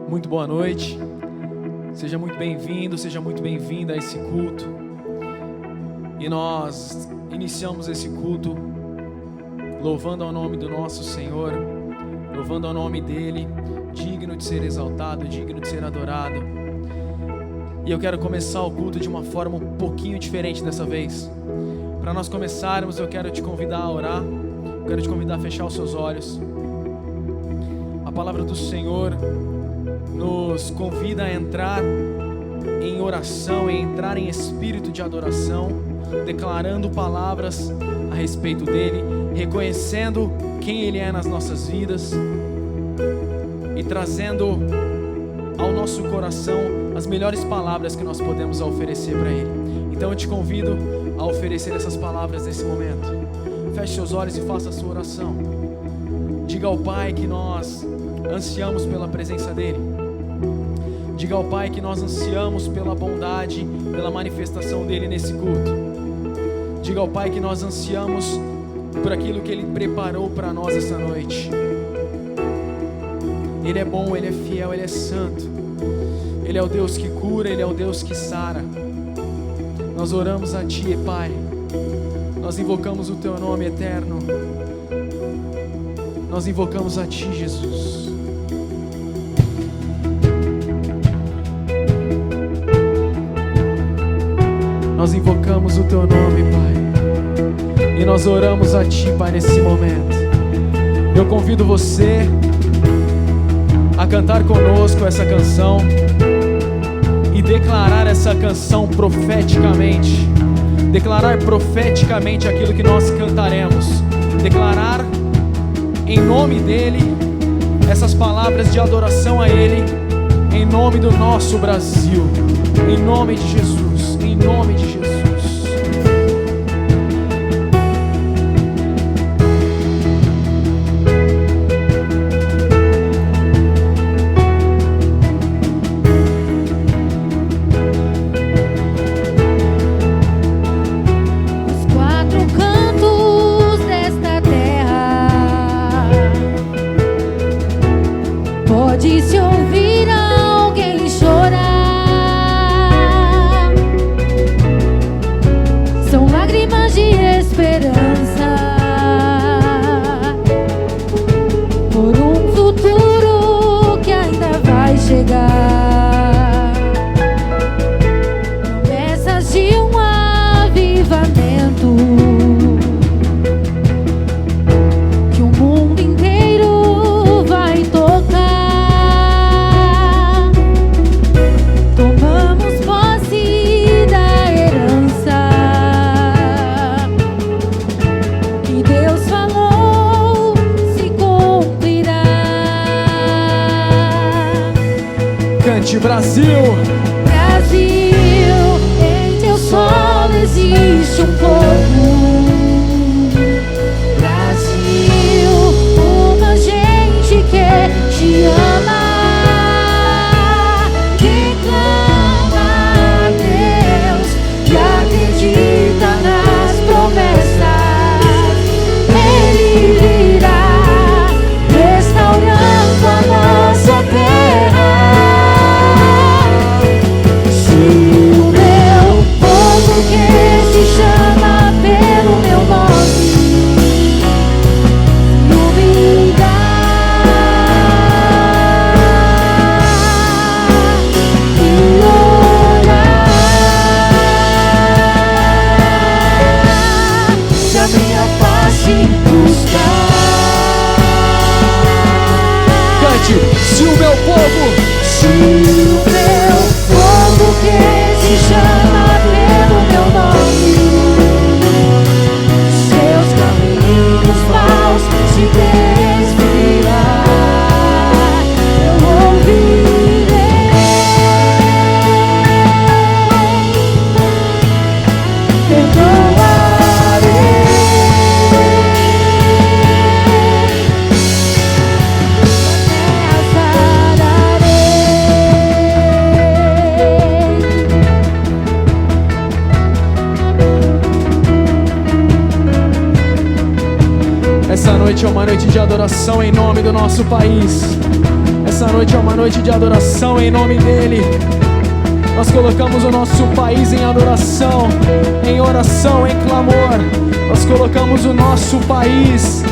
Muito boa noite, seja muito bem-vindo, seja muito bem-vinda a esse culto. E nós iniciamos esse culto louvando ao nome do nosso Senhor, louvando ao nome dEle, digno de ser exaltado, digno de ser adorado. E eu quero começar o culto de uma forma um pouquinho diferente dessa vez. Para nós começarmos, eu quero te convidar a orar, eu quero te convidar a fechar os seus olhos. A palavra do Senhor nos convida a entrar em oração, em entrar em espírito de adoração, declarando palavras a respeito dEle, reconhecendo quem Ele é nas nossas vidas e trazendo ao nosso coração as melhores palavras que nós podemos oferecer para Ele. Então eu te convido a oferecer essas palavras nesse momento. Feche seus olhos e faça a sua oração. Diga ao Pai que nós ansiamos pela presença dEle. Diga ao Pai que nós ansiamos pela bondade, pela manifestação dEle nesse culto. Diga ao Pai que nós ansiamos por aquilo que Ele preparou para nós essa noite. Ele é bom, Ele é fiel, Ele é santo. Ele é o Deus que cura, Ele é o Deus que sara. Nós oramos a Ti, Pai. Nós invocamos o Teu nome eterno. Nós invocamos a Ti, Jesus. Nós invocamos o Teu nome, Pai. E nós oramos a Ti, Pai, nesse momento. Eu convido você a cantar conosco essa canção e declarar essa canção profeticamente. Declarar profeticamente aquilo que nós cantaremos. Declarar em nome dEle essas palavras de adoração a Ele, em nome do nosso Brasil, em nome de Jesus, em nome de Jesus. Pode-se ouvir alguém chorar. São lágrimas de esperança por um futuro que ainda vai chegar. Promessas de um avivamento que o mundo inteiro vai tocar. Brasil, Brasil, em teu solo existe um povo. Brasil, uma gente que te ama, que clama a Deus e acredita nas promessas. Ele virá restaurando a nossa terra. Que se chama pelo meu nome, humildade e orar, se a minha face buscar. cante, se o meu povo, que se chama pelo meu nome, seus caminhos maus se desviar, eu ouvirei, perdoarei. Essa noite é uma noite de adoração em nome do nosso país. essa noite é uma noite de adoração em nome dEle. Nós colocamos o nosso país em adoração, em oração, em clamor. Nós colocamos o nosso país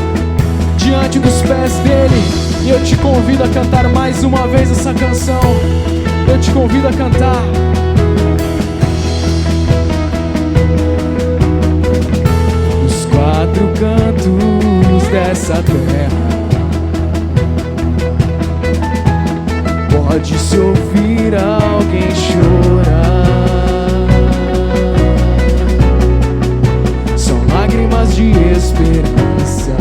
diante dos pés dEle. E eu te convido a cantar mais uma vez essa canção. Eu te convido a cantar. Os quatro cantos dessa terra pode-se ouvir alguém chorar. São lágrimas de esperança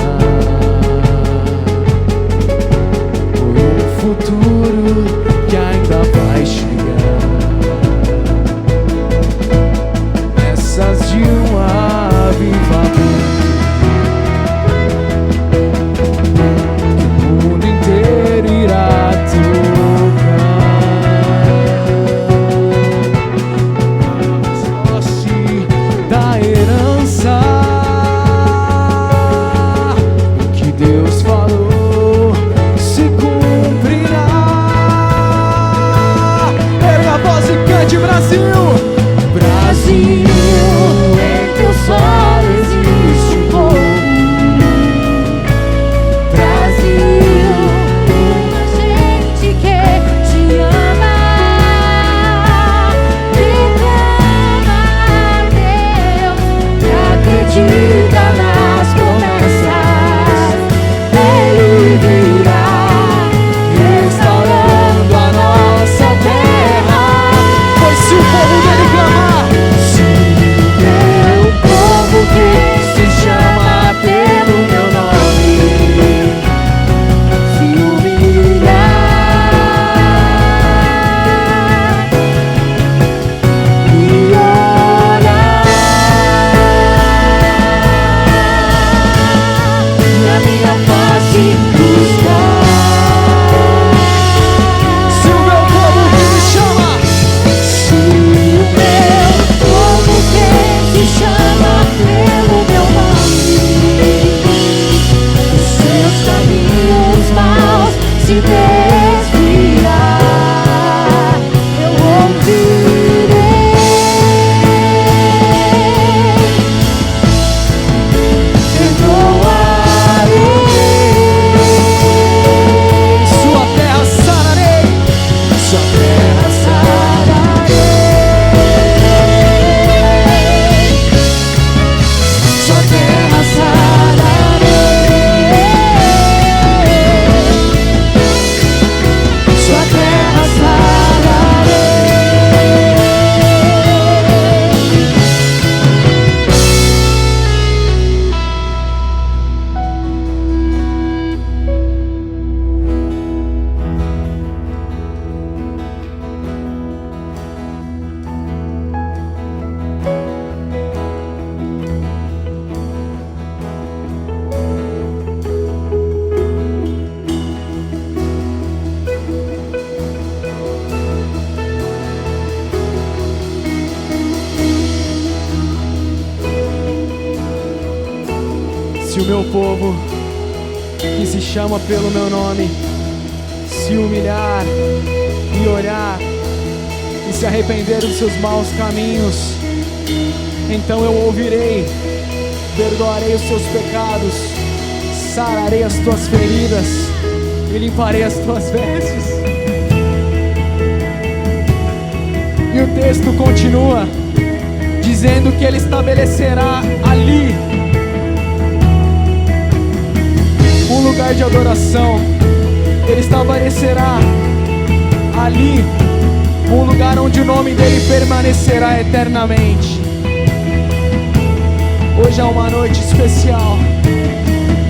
por um futuro que ainda vai chegar. Essas de um avivamento que o mundo inteiro irá da herança que Deus falou se cumprirá. Erga a voz e cante, Brasil! Brasil, em teu solo existe um povo. Brasil, uma gente que te ama. Declama a Deus e acredita nas promessas. Ele virá restaurando a nossa terra. Pois se o povo dele clamar, Se o povo que se chama pelo meu nome se humilhar e orar e a minha face buscar. se o meu povo que me chama, Se o meu povo que se chama pelo meu nome os seus caminhos maus se desviar, eu ouvirei, perdoarei. sua terra sararei. Sua terra sararei, sua terra sararei, sua terra sararei. Se o meu povo que se chama pelo meu nome se humilhar e orar e se arrepender dos seus maus caminhos, então eu ouvirei, perdoarei os seus pecados, sararei as tuas feridas e limparei as tuas vestes. E o texto continua dizendo que Ele estabelecerá ali um lugar de adoração. Ele estabelecerá ali um lugar onde o nome dele permanecerá eternamente. Hoje é uma noite especial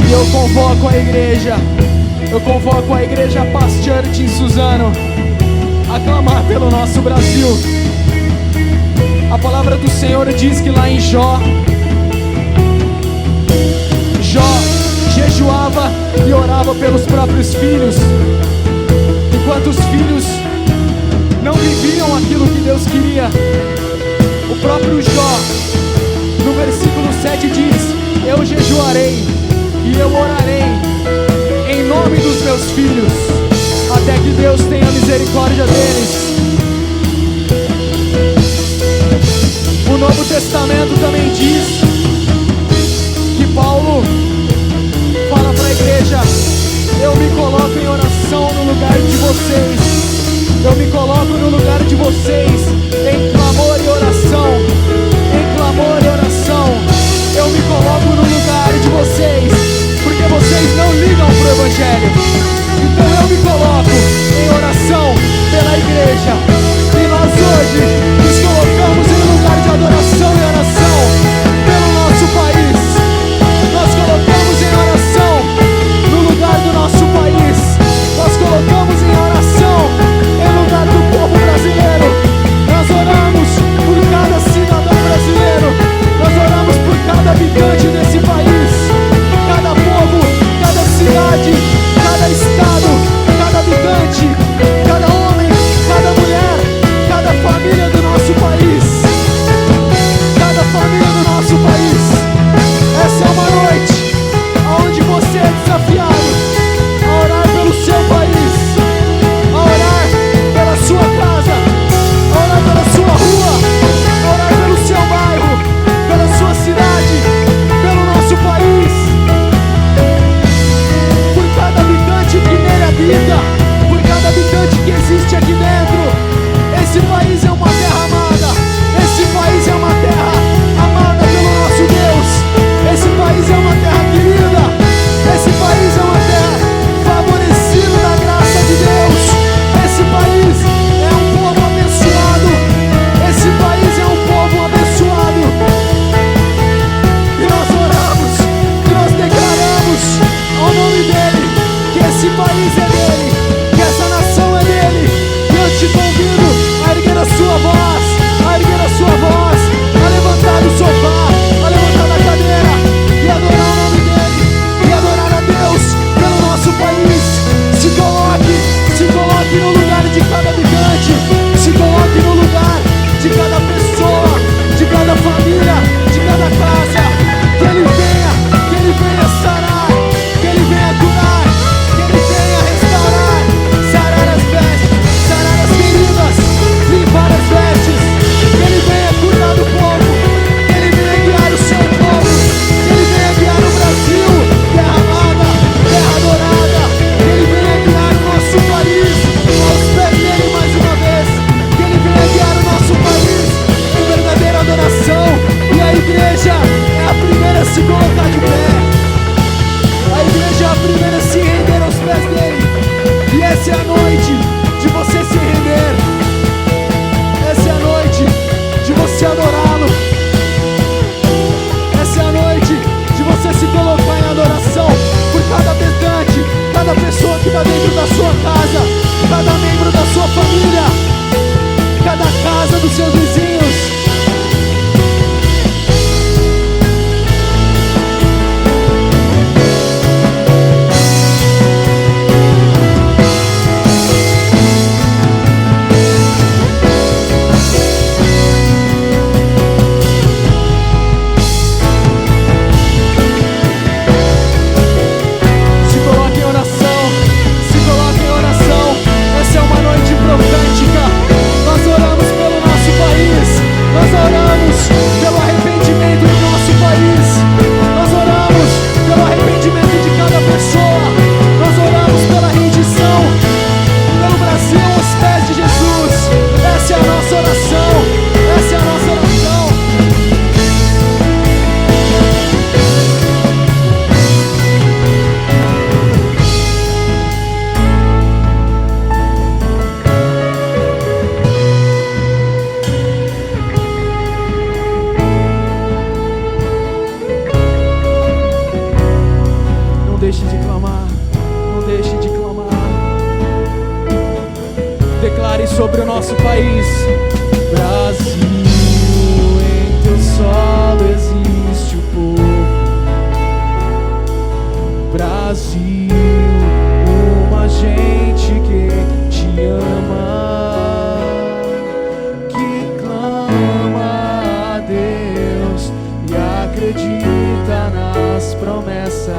e eu convoco a igreja Paz Church em Suzano a clamar pelo nosso Brasil. A palavra do Senhor diz que lá em Jó jejuava e orava pelos próprios filhos, enquanto os filhos não viviam aquilo que Deus queria. O próprio Jó, no versículo 7 diz: eu jejuarei e eu orarei em nome dos meus filhos, até que Eu me coloco no lugar de vocês, em clamor e oração. Em clamor e oração. Eu me coloco no lugar de vocês, porque vocês não ligam pro Evangelho. Então eu me coloco em oração pela igreja. E nós hoje nos colocamos em lugar de adoração e oração pelo nosso país. Nós colocamos em oração no lugar do nosso país. Nós colocamos em oração em lugar do povo brasileiro. Nós oramos por cada cidadão brasileiro. Nós oramos por cada habitante desse país. Cada povo, cada cidade, cada estado, cada habitante, cada homem, cada mulher, cada família do nosso país. Cada família do nosso país. Essa é uma noite onde você é desafiado a orar pelo seu país, a orar pela sua casa, a orar pela sua rua, a orar pelo seu bairro, pela sua cidade, pelo nosso país, por cada habitante que nele habita, por cada habitante que existe aqui dentro. Esse país é uma terra amada, esse país é uma terra amada pelo nosso Deus, esse país é uma terra querida, esse país é uma terra favorecida da graça de Deus. Esse país é um povo abençoado, esse país é um povo abençoado. E nós oramos, e nós declaramos ao nome dele, que esse país é dele, que essa nação é dele. E eu te convido a erguer a sua voz, a erguer a sua voz, a levantar do sofá, a levantar da cadeira e adorar o nome dele, e adorar a Deus pelo nosso país. Se coloque no lugar de cada habitante, se coloque no lugar de cada pessoa, de cada família, de cada casa. Que ele venha sarar, que ele venha curar, que ele venha restaurar, sarar as vestes, sarar as feridas, limpar as vestes. Que ele venha cuidar do povo, que ele venha guiar o seu povo, que ele venha guiar o Brasil, terra amada, terra adorada. Que ele venha guiar o nosso país aos pés dele mais uma vez. Que ele venha guiar o nosso país em verdadeira adoração. E a igreja é a primeira a se colocar de pé. A igreja é a primeira a se render aos pés dele. E essa é a noite de você se render. Essa é a noite de você adorá-lo. Essa é a noite de você se colocar em adoração por cada habitante, cada pessoa que está dentro da sua casa, cada membro da sua família, cada casa dos seus vizinhos. Se coloque em oração, se coloque em oração. Essa é uma noite profética. Nós oramos pelo nosso país, nós oramos pelo arrependimento do nosso país, nós oramos pelo arrependimento de cada pessoa, nós oramos pela rendição, pelo Brasil aos pés de Jesus. Essa é a nossa oração, essa é a nossa oração. Não deixe de clamar, não deixe de clamar. Declare sobre o nosso país: Brasil, em teu solo existe o povo. Brasil, uma gente que te ama, que clama a Deus e acredita nas promessas.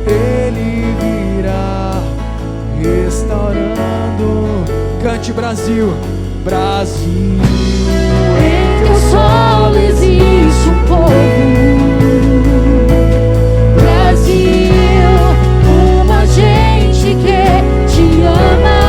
Ele virá restaurando. Cante, Brasil, Brasil, Em teu solo existe um povo. Brasil, uma gente que te ama,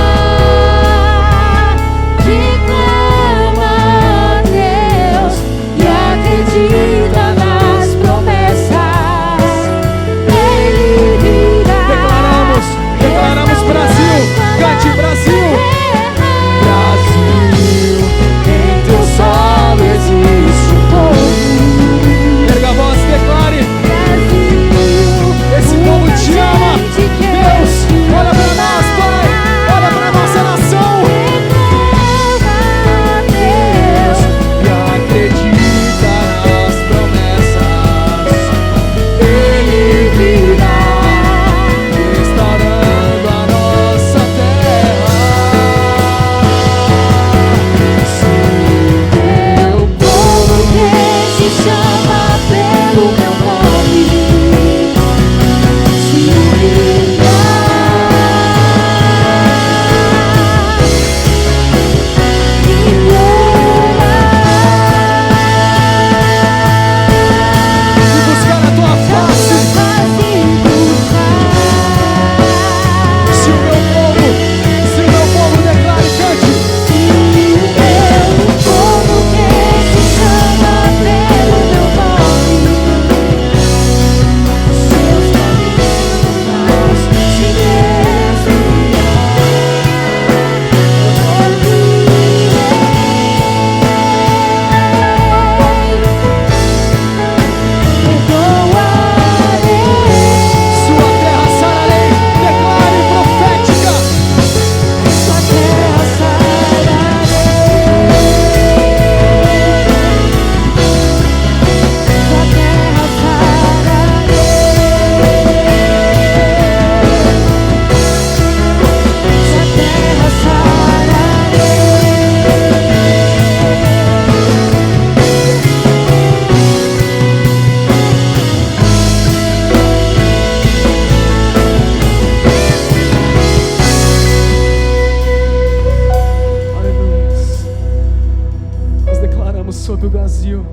Brasil,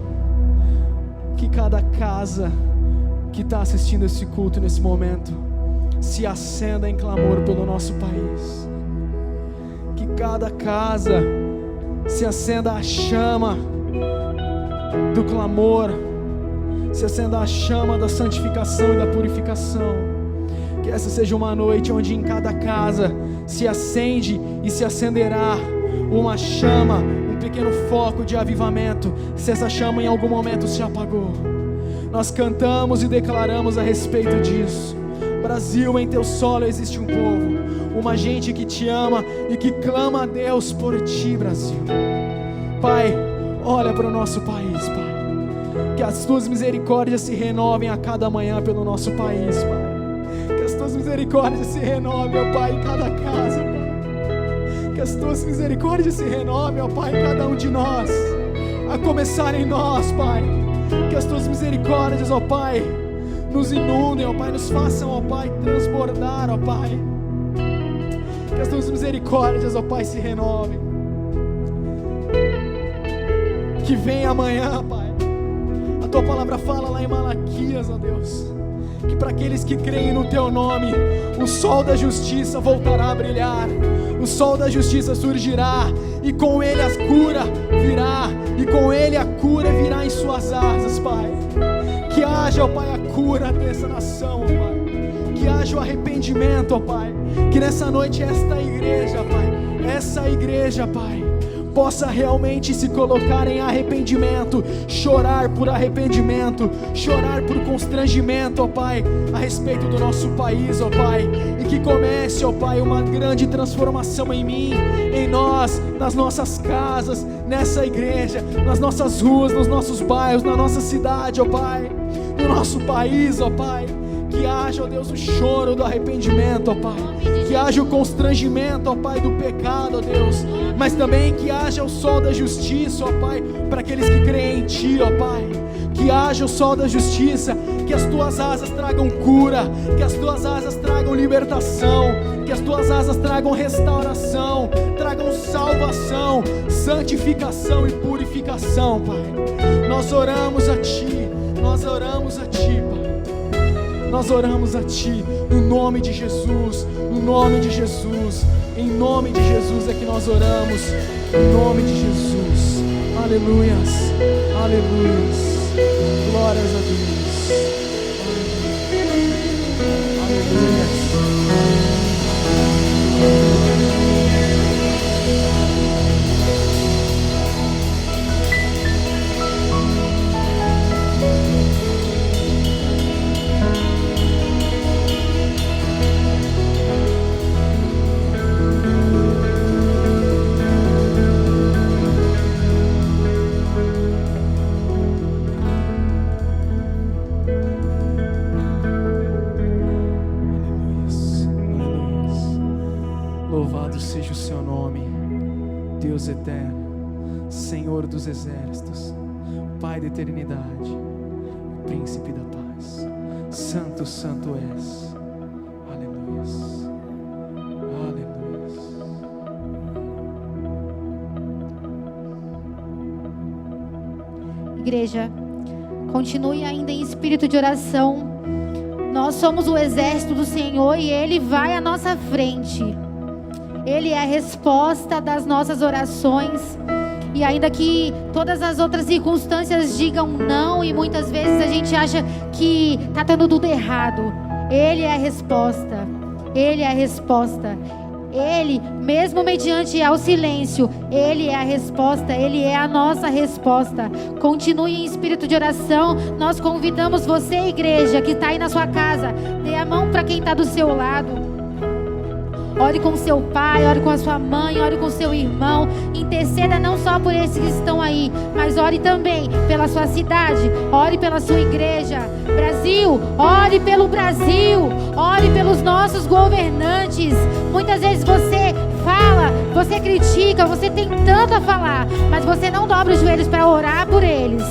que cada casa que está assistindo esse culto nesse momento se acenda em clamor pelo nosso país. Que cada casa se acenda a chama do clamor, se acenda a chama da santificação e da purificação. Que essa seja uma noite onde em cada casa se acende e se acenderá uma chama, um pequeno foco de avivamento, se essa chama em algum momento se apagou. Nós cantamos e declaramos a respeito disso. Brasil, em teu solo existe um povo, uma gente que te ama e que clama a Deus por ti, Brasil. Pai, olha para o nosso país, Pai. Que as tuas misericórdias se renovem a cada manhã pelo nosso país, Pai. Que as tuas misericórdias se renovem, ó Pai, em cada casa, Pai. Que as tuas misericórdias se renovem, ó Pai, em cada um de nós, a começar em nós, Pai. Que as tuas misericórdias, ó Pai, nos inundem, ó Pai, nos façam, ó Pai, transbordar, ó Pai. Que as tuas misericórdias, ó Pai, se renovem. Que venha amanhã, Pai. A tua palavra fala lá em Malaquias, ó Deus, que para aqueles que creem no teu nome, o sol da justiça voltará a brilhar. O sol da justiça surgirá, e com ele a cura virá, e com ele a cura virá em suas asas, Pai. Que haja, ó Pai, a cura dessa nação, ó Pai. Que haja o arrependimento, ó Pai. Que nessa noite essa igreja, Pai, possa realmente se colocar em arrependimento, chorar por arrependimento, chorar por constrangimento, ó Pai, a respeito do nosso país, ó Pai, e que comece, ó Pai, uma grande transformação em mim, em nós, nas nossas casas, nessa igreja, nas nossas ruas, nos nossos bairros, na nossa cidade, ó Pai, no nosso país, ó Pai. Que haja, ó Deus, o choro do arrependimento, ó Pai. Que haja o constrangimento, ó Pai, do pecado, ó Deus. Mas também que haja o sol da justiça, ó Pai, para aqueles que creem em Ti, ó Pai. Que haja o sol da justiça, que as Tuas asas tragam cura, que as Tuas asas tragam libertação, que as Tuas asas tragam restauração, tragam salvação, santificação e purificação, Pai. Nós oramos a Ti, nós oramos a Ti, Pai. Nós oramos a Ti, no nome de Jesus, no nome de Jesus, em nome de Jesus é que nós oramos, em nome de Jesus, aleluias, aleluias, glórias a Deus, aleluias. Seja o seu nome, Deus eterno, Senhor dos exércitos, Pai da eternidade, Príncipe da paz, Santo, Santo és, aleluias, aleluias. Igreja, continue ainda em espírito de oração. Nós somos o exército do Senhor e Ele vai à nossa frente. Ele é a resposta das nossas orações. E ainda que todas as outras circunstâncias digam não, e muitas vezes a gente acha que está dando tudo errado, Ele é a resposta. Ele é a resposta. Ele, mesmo mediante ao silêncio, Ele é a resposta, Ele é a nossa resposta. Continue em espírito de oração. Nós convidamos você, igreja, que está aí na sua casa, dê a mão para quem está do seu lado. Ore com seu pai, ore com a sua mãe, ore com seu irmão. Interceda não só por esses que estão aí, mas ore também pela sua cidade, ore pela sua igreja. Brasil, ore pelo Brasil, ore pelos nossos governantes. Muitas vezes você fala, você critica, você tem tanto a falar, mas você não dobra os joelhos para orar por eles.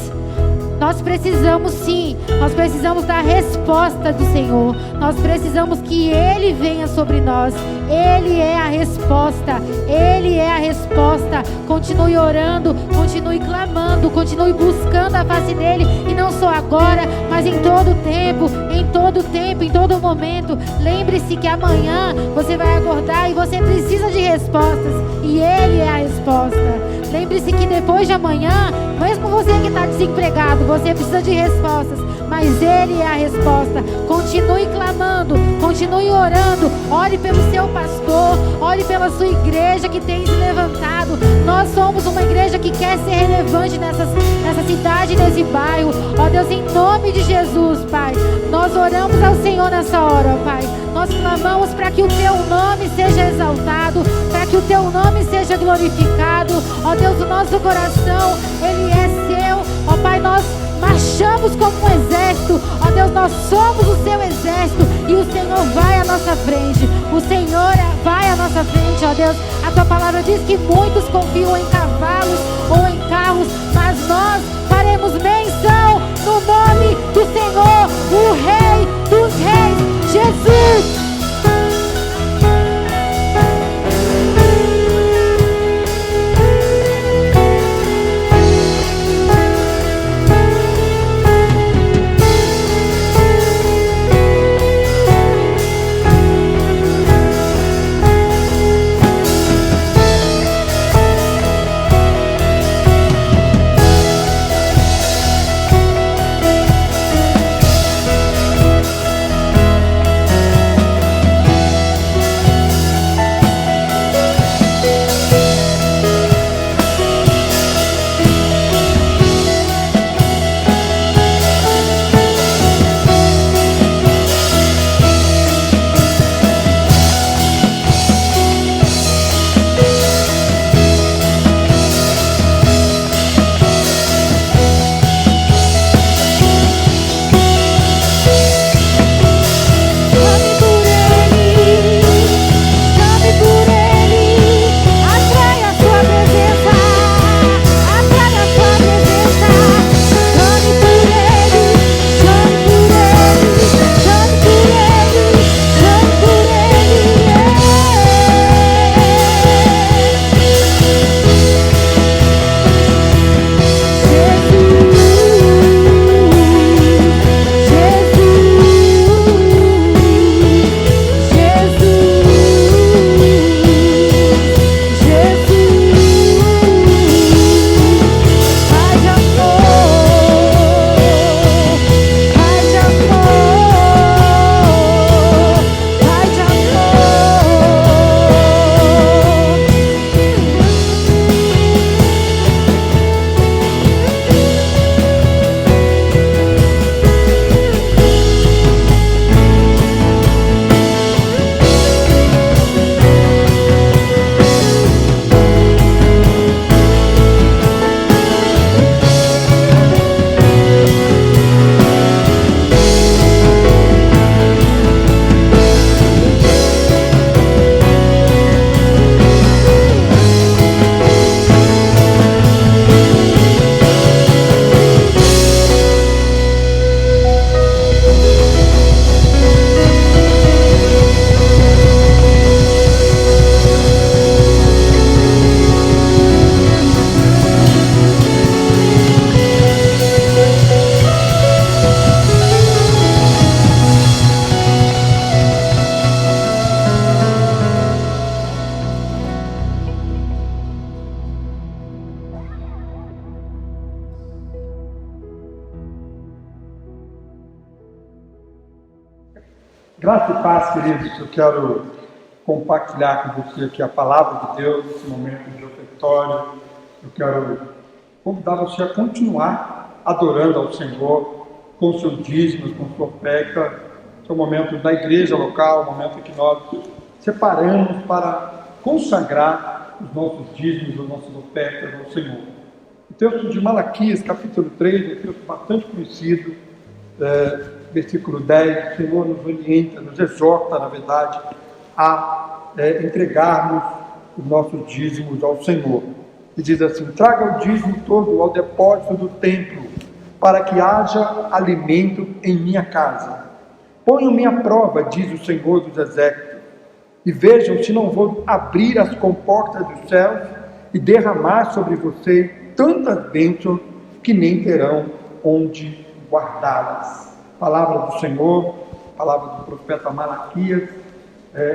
Nós precisamos sim, nós precisamos da resposta do Senhor. Nós precisamos que Ele venha sobre nós. Ele é a resposta, Ele é a a resposta. Continue orando, continue clamando, continue buscando a face dele, e não só agora, mas em todo tempo, em todo momento. Lembre-se que amanhã você vai acordar e você precisa de respostas, e ele é a resposta. Lembre-se que depois de amanhã, mesmo você que está desempregado, você precisa de respostas, mas ele é a resposta. Continue clamando, continue orando, ore pelo seu pastor, ore pela sua igreja que tem se levantado. Nós somos uma igreja que quer ser relevante nessa cidade, nesse bairro. Ó Deus, em nome de Jesus, Pai, nós oramos ao Senhor nessa hora, ó Pai. Nós clamamos para que o teu nome seja exaltado, para que o teu nome seja glorificado. Ó Deus, o nosso coração, ele é seu. Ó Pai, nós marchamos como um exército. Ó Deus, nós somos o seu exército, e o Senhor vai à nossa frente. O Senhor vai à nossa frente, ó Deus. A tua palavra diz que muitos confiam em cavalos ou em carros, mas nós faremos menção no nome do Senhor, o Rei dos Reis, Jesus. Graça e paz, queridos. Eu quero compartilhar com você aqui a palavra de Deus nesse momento de ofertório. Eu quero convidar você a continuar adorando ao Senhor com seus dízimos, com sua oferta. Esse é o momento da igreja local, o momento em que nós separamos para consagrar os nossos dízimos, as nossas ofertas ao Senhor. O texto de Malaquias, capítulo 3, é um texto bastante conhecido, versículo 10, o Senhor nos orienta, nos exorta, na verdade, a entregarmos os nossos dízimos ao Senhor. E diz assim: traga o dízimo todo ao depósito do templo, para que haja alimento em minha casa. Ponham-me à prova, diz o Senhor dos Exércitos, E vejam se não vou abrir as comportas dos céus e derramar sobre você tantas bênçãos que nem terão onde guardá-las. Palavra do Senhor, palavra do profeta Malaquias,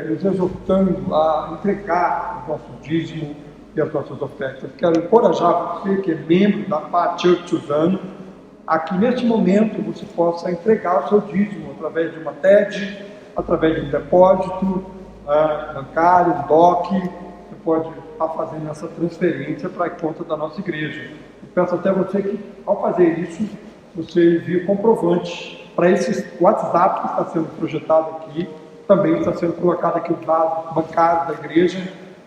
nos exortando a entregar o nosso dízimo e as nossas ofertas. Quero encorajar você que é membro da Pá Church Suzano, a que neste momento você possa entregar o seu dízimo através de uma TED, através de um depósito bancário, DOC. Você pode estar fazendo essa transferência para a conta da nossa igreja. Eu peço até você que, ao fazer isso, você envie o comprovante para esse WhatsApp que está sendo projetado aqui. Também está sendo colocado aqui os dados bancários da igreja,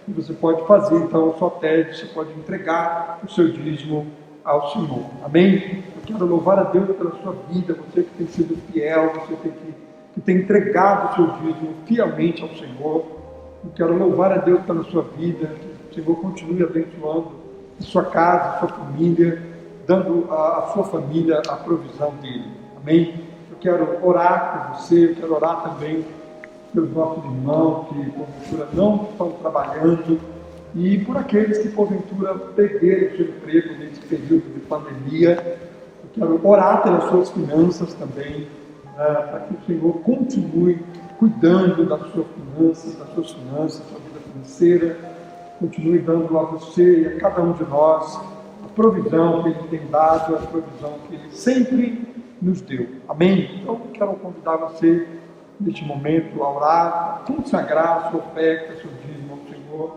e você pode fazer então a sua TED, você pode entregar o seu dízimo ao Senhor. Amém? Eu quero louvar a Deus pela sua vida, você que tem sido fiel, você que tem entregado o seu dízimo fielmente ao Senhor. Eu quero louvar a Deus pela sua vida, que o Senhor continue abençoando a sua casa, a sua família, dando à sua família a provisão dele. Amém? Eu quero orar por você, eu quero orar também pelos nossos irmãos que porventura não estão trabalhando e por aqueles que porventura perderam o seu emprego nesse período de pandemia. Eu quero orar pelas suas finanças também, para que o Senhor continue cuidando das suas finanças, da sua vida financeira, continue dando a você e a cada um de nós a provisão que Ele tem dado, a provisão que Ele sempre nos deu. Amém? Então, eu quero convidar você neste momento a orar, a consagrar a sua oferta, seu dízimo ao Senhor,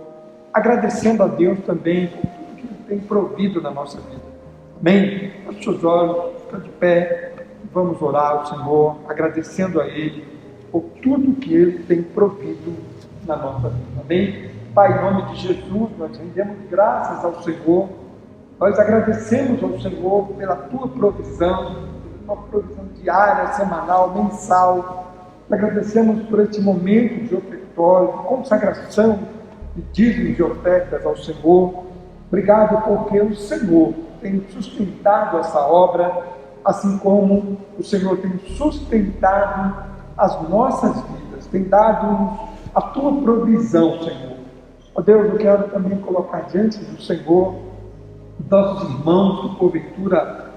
agradecendo a Deus também por tudo que Ele tem provido na nossa vida. Amém? Feche seus olhos, fica de pé, vamos orar ao Senhor, agradecendo a Ele por tudo que Ele tem provido na nossa vida. Amém? Pai, em nome de Jesus, nós rendemos graças ao Senhor, nós agradecemos ao Senhor pela Tua provisão, pela Tua provisão diária, semanal, mensal. Agradecemos por este momento de ofertório, de consagração de dízimos e ofertas ao Senhor. Obrigado porque o Senhor tem sustentado essa obra, assim como o Senhor tem sustentado as nossas vidas, tem dado a Tua provisão, Senhor. Ó Deus, eu quero também colocar diante do Senhor nossos irmãos que porventura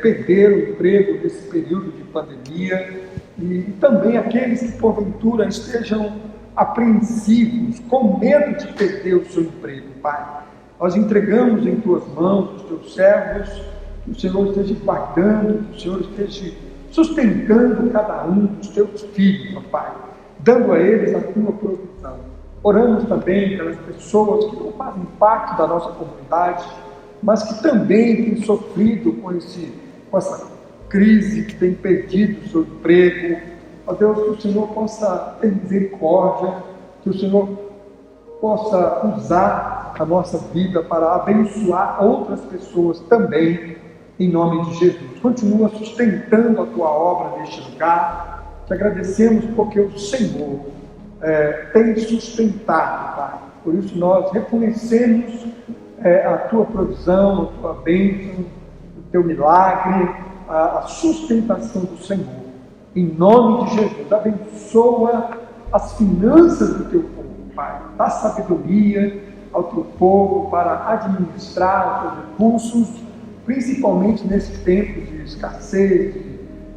perderam o emprego nesse período de pandemia, e também aqueles que porventura estejam apreensivos, com medo de perder o seu emprego, Pai. Nós entregamos em Tuas mãos os Teus servos, que o Senhor esteja guardando, que o Senhor esteja sustentando cada um dos Teus filhos, ó Pai, dando a eles a Tua provisão. Oramos também pelas pessoas que não fazem parte da nossa comunidade, mas que também têm sofrido com essa crise, que tem perdido o seu emprego. Ó Deus, que o Senhor possa ter misericórdia, que o Senhor possa usar a nossa vida para abençoar outras pessoas também, em nome de Jesus. Continua sustentando a Tua obra neste lugar. Te agradecemos porque o Senhor tem sustentado, Pai. Por isso nós reconhecemos a Tua provisão, a Tua bênção, o Teu milagre, a sustentação do Senhor. Em nome de Jesus, abençoa as finanças do Teu povo, Pai. Dá sabedoria ao Teu povo para administrar os seus recursos, principalmente nesse tempo de escassez,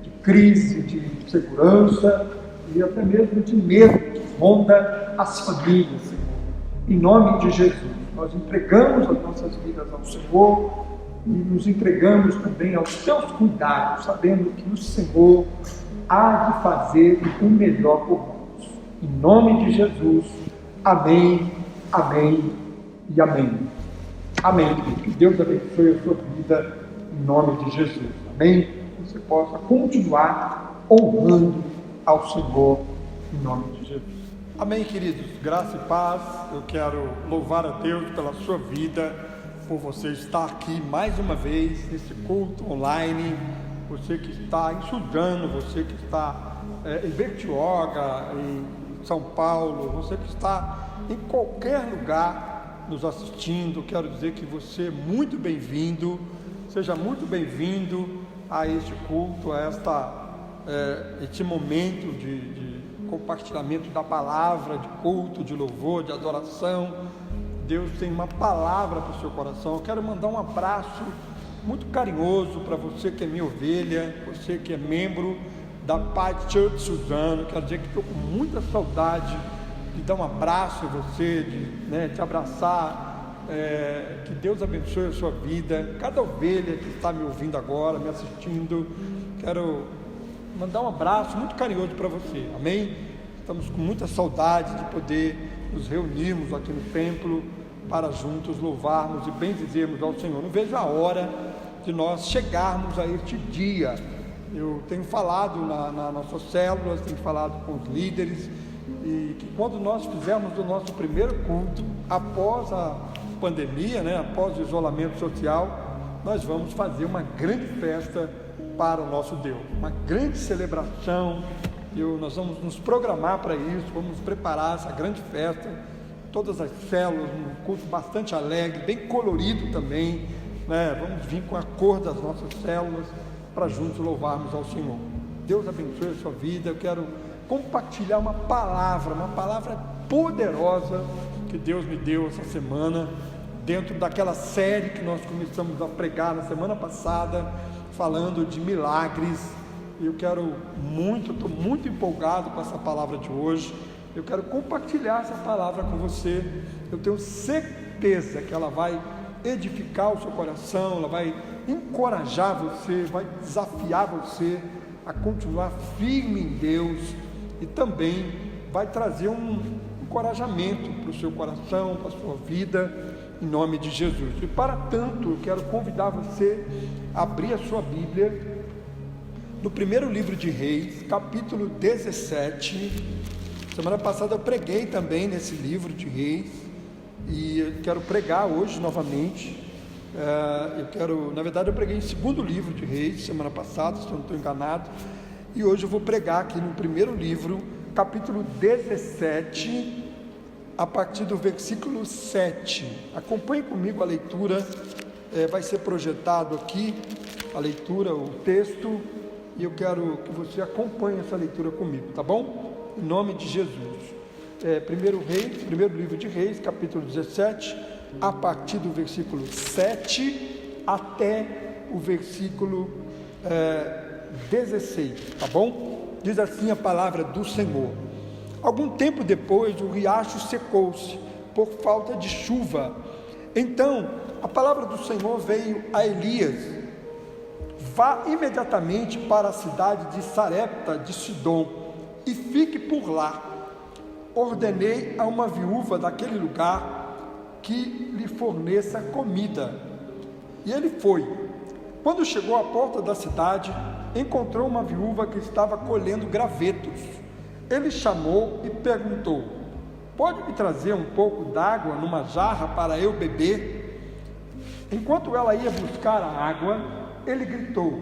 de crise, de segurança e até mesmo de medo que ronda as famílias, Senhor. Em nome de Jesus, nós entregamos as nossas vidas ao Senhor e nos entregamos também aos Teus cuidados, sabendo que o Senhor há de fazer o melhor por nós. Em nome de Jesus, amém, amém e amém. Amém, querido. Que Deus abençoe a sua vida em nome de Jesus. Amém? Que você possa continuar honrando ao Senhor em nome de Jesus. Amém, queridos. Graça e paz. Eu quero louvar a Deus pela sua vida, por você estar aqui mais uma vez nesse culto online. Você que está em Suzano, você que está em Bertioga, em São Paulo, você que está em qualquer lugar nos assistindo, quero dizer que você é muito bem-vindo, seja muito bem-vindo a este culto, a este momento de compartilhamento da palavra, de culto, de louvor, de adoração. Deus tem uma palavra para o seu coração. Eu quero mandar um abraço muito carinhoso para você que é minha ovelha, você que é membro da Pai Church Suzano. Quero dizer que estou com muita saudade de dar um abraço a você, de te abraçar. Que Deus abençoe a sua vida. Cada ovelha que está me ouvindo agora, me assistindo, quero mandar um abraço muito carinhoso para você, amém? Estamos com muita saudade de poder nos reunirmos aqui no templo para juntos louvarmos e bendizermos ao Senhor. Não vejo a hora de nós chegarmos a este dia. Eu tenho falado nas nossas células, tenho falado com os líderes, e que quando nós fizermos o nosso primeiro culto após a pandemia, após o isolamento social, nós vamos fazer uma grande festa para o nosso Deus, uma grande celebração. Nós vamos nos programar para isso, vamos preparar essa grande festa, todas as células, um culto bastante alegre, bem colorido também, vamos vir com a cor das nossas células para juntos louvarmos ao Senhor. Deus abençoe a sua vida. Eu quero compartilhar uma palavra poderosa que Deus me deu essa semana, dentro daquela série que nós começamos a pregar na semana passada, falando de milagres. Eu estou muito empolgado com essa palavra de hoje. Eu quero compartilhar essa palavra com você. Eu tenho certeza que ela vai edificar o seu coração, ela vai encorajar você, vai desafiar você a continuar firme em Deus, e também vai trazer um encorajamento para o seu coração, para a sua vida, em nome de Jesus. E para tanto, eu quero convidar você a abrir a sua Bíblia no primeiro livro de Reis, capítulo 17. Semana passada eu preguei também nesse livro de Reis, e eu quero pregar hoje novamente. Na verdade eu preguei em segundo livro de Reis semana passada, se eu não estou enganado, e hoje eu vou pregar aqui no primeiro livro, capítulo 17, a partir do versículo 7. Acompanhe comigo a leitura, vai ser projetado aqui a leitura, o texto, e eu quero que você acompanhe essa leitura comigo, tá bom? Em nome de Jesus. Primeiro livro de Reis, capítulo 17, a partir do versículo 7 até o versículo 16, tá bom? Diz assim a palavra do Senhor: algum tempo depois o riacho secou-se por falta de chuva. Então a palavra do Senhor veio a Elias: vá imediatamente para a cidade de Sarepta de Sidom e fique por lá. Ordenei a uma viúva daquele lugar que lhe forneça comida. E ele foi. Quando chegou à porta da cidade, encontrou uma viúva que estava colhendo gravetos. Ele chamou e perguntou: pode me trazer um pouco d'água numa jarra para eu beber? Enquanto ela ia buscar a água, ele gritou: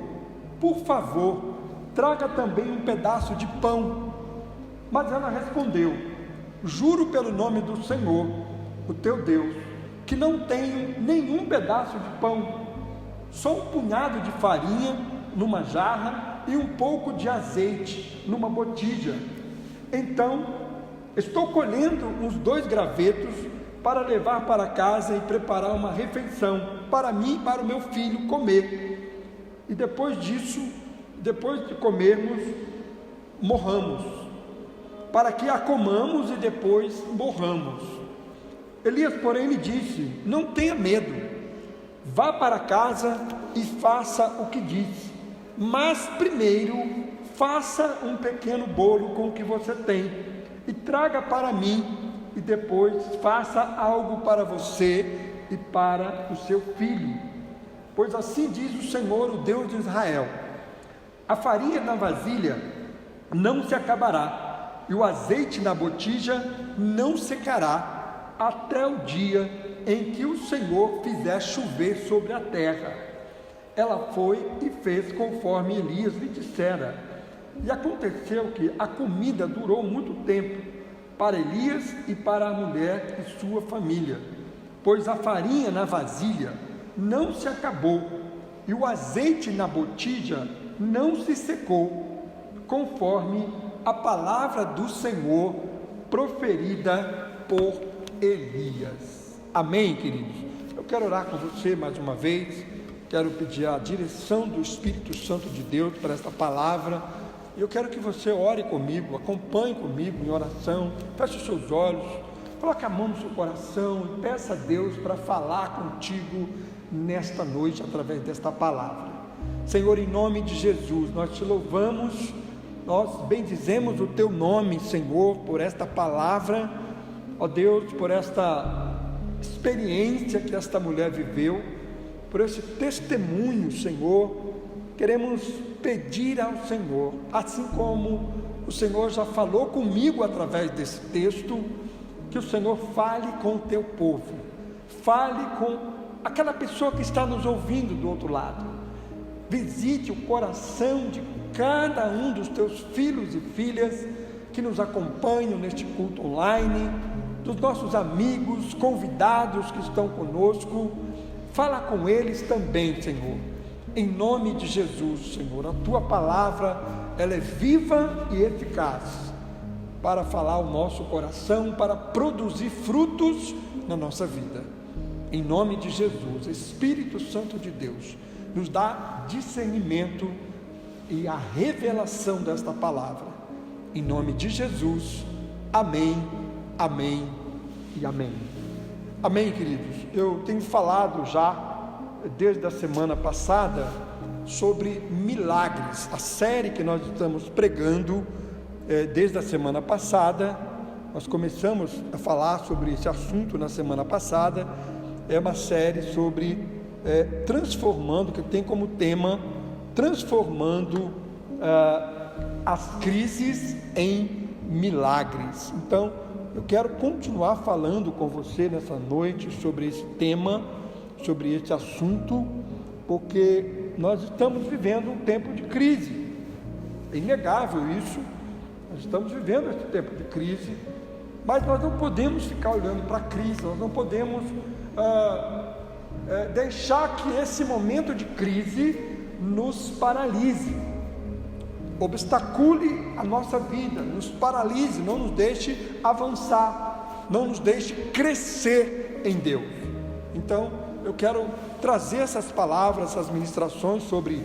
por favor, traga também um pedaço de pão. Mas ela respondeu: juro pelo nome do Senhor, o teu Deus, que não tenho nenhum pedaço de pão, só um punhado de farinha numa jarra e um pouco de azeite numa botija. Então, estou colhendo uns 2 gravetos para levar para casa e preparar uma refeição para mim e para o meu filho comer. E depois disso, depois de comermos, morramos, para que a comamos e depois morramos. Elias, porém, lhe disse: não tenha medo, vá para casa e faça o que disse, mas primeiro faça um pequeno bolo com o que você tem e traga para mim, e depois faça algo para você e para o seu filho. Pois assim diz o Senhor, o Deus de Israel: a farinha na vasilha não se acabará, e o azeite na botija não secará, até o dia em que o Senhor fizer chover sobre a terra. Ela foi e fez conforme Elias lhe dissera. E aconteceu que a comida durou muito tempo para Elias e para a mulher e sua família, pois a farinha na vasilha não se acabou e o azeite na botija não se secou, conforme a palavra do Senhor proferida por Elias. Amém, queridos? Eu quero orar com você mais uma vez, quero pedir a direção do Espírito Santo de Deus para esta palavra. Eu quero que você ore comigo, acompanhe comigo em oração, feche os seus olhos, coloque a mão no seu coração e peça a Deus para falar contigo nesta noite através desta palavra. Senhor, em nome de Jesus, nós te louvamos, nós bendizemos o teu nome, Senhor, por esta palavra, ó Deus, por esta experiência que esta mulher viveu, por esse testemunho, Senhor. Queremos pedir ao Senhor, assim como o Senhor já falou comigo através desse texto, que o Senhor fale com o teu povo, fale com aquela pessoa que está nos ouvindo do outro lado, visite o coração de cada um dos teus filhos e filhas que nos acompanham neste culto online, dos nossos amigos, convidados que estão conosco. Fala com eles também, Senhor, em nome de Jesus, Senhor. A tua palavra, ela é viva e eficaz para falar ao nosso coração, para produzir frutos na nossa vida. Em nome de Jesus, Espírito Santo de Deus, nos dá discernimento e a revelação desta palavra. Em nome de Jesus, amém, amém e amém. Amém, queridos. Eu tenho falado já desde a semana passada sobre milagres, a série que nós estamos pregando desde a semana passada. Nós começamos a falar sobre esse assunto na semana passada. É uma série sobre transformando, que tem como tema transformando as crises em milagres. Então eu quero continuar falando com você nessa noite sobre esse tema, sobre esse assunto, porque nós estamos vivendo um tempo de crise. É inegável isso. Nós estamos vivendo esse tempo de crise, mas nós não podemos ficar olhando para a crise, nós não podemos deixar que esse momento de crise nos paralise, obstacule a nossa vida, nos paralise, não nos deixe avançar, não nos deixe crescer em Deus. Então eu quero trazer essas palavras, essas ministrações sobre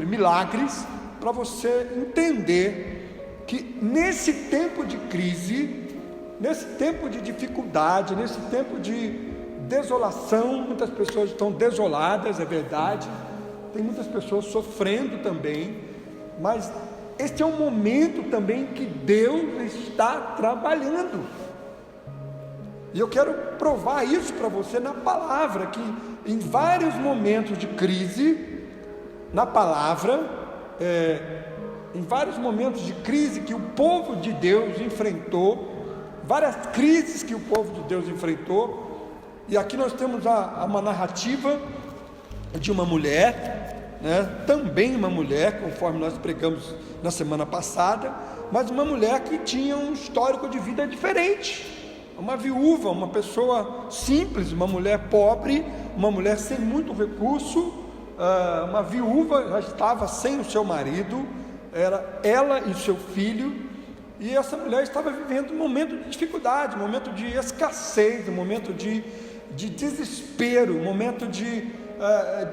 milagres, para você entender que nesse tempo de crise, nesse tempo de dificuldade, nesse tempo de desolação, muitas pessoas estão desoladas, é verdade, tem muitas pessoas sofrendo também, mas este é um momento também que Deus está trabalhando, e eu quero provar isso para você na palavra, que em vários momentos de crise, na palavra, em vários momentos de crise que o povo de Deus enfrentou, várias crises que o povo de Deus enfrentou, e aqui nós temos uma narrativa de uma mulher, também uma mulher, conforme nós pregamos na semana passada, mas uma mulher que tinha um histórico de vida diferente, uma viúva, uma pessoa simples, uma mulher pobre, uma mulher sem muito recurso, uma viúva, já estava sem o seu marido, era ela e seu filho, e essa mulher estava vivendo um momento de dificuldade, um momento de escassez, um momento de desespero, um momento de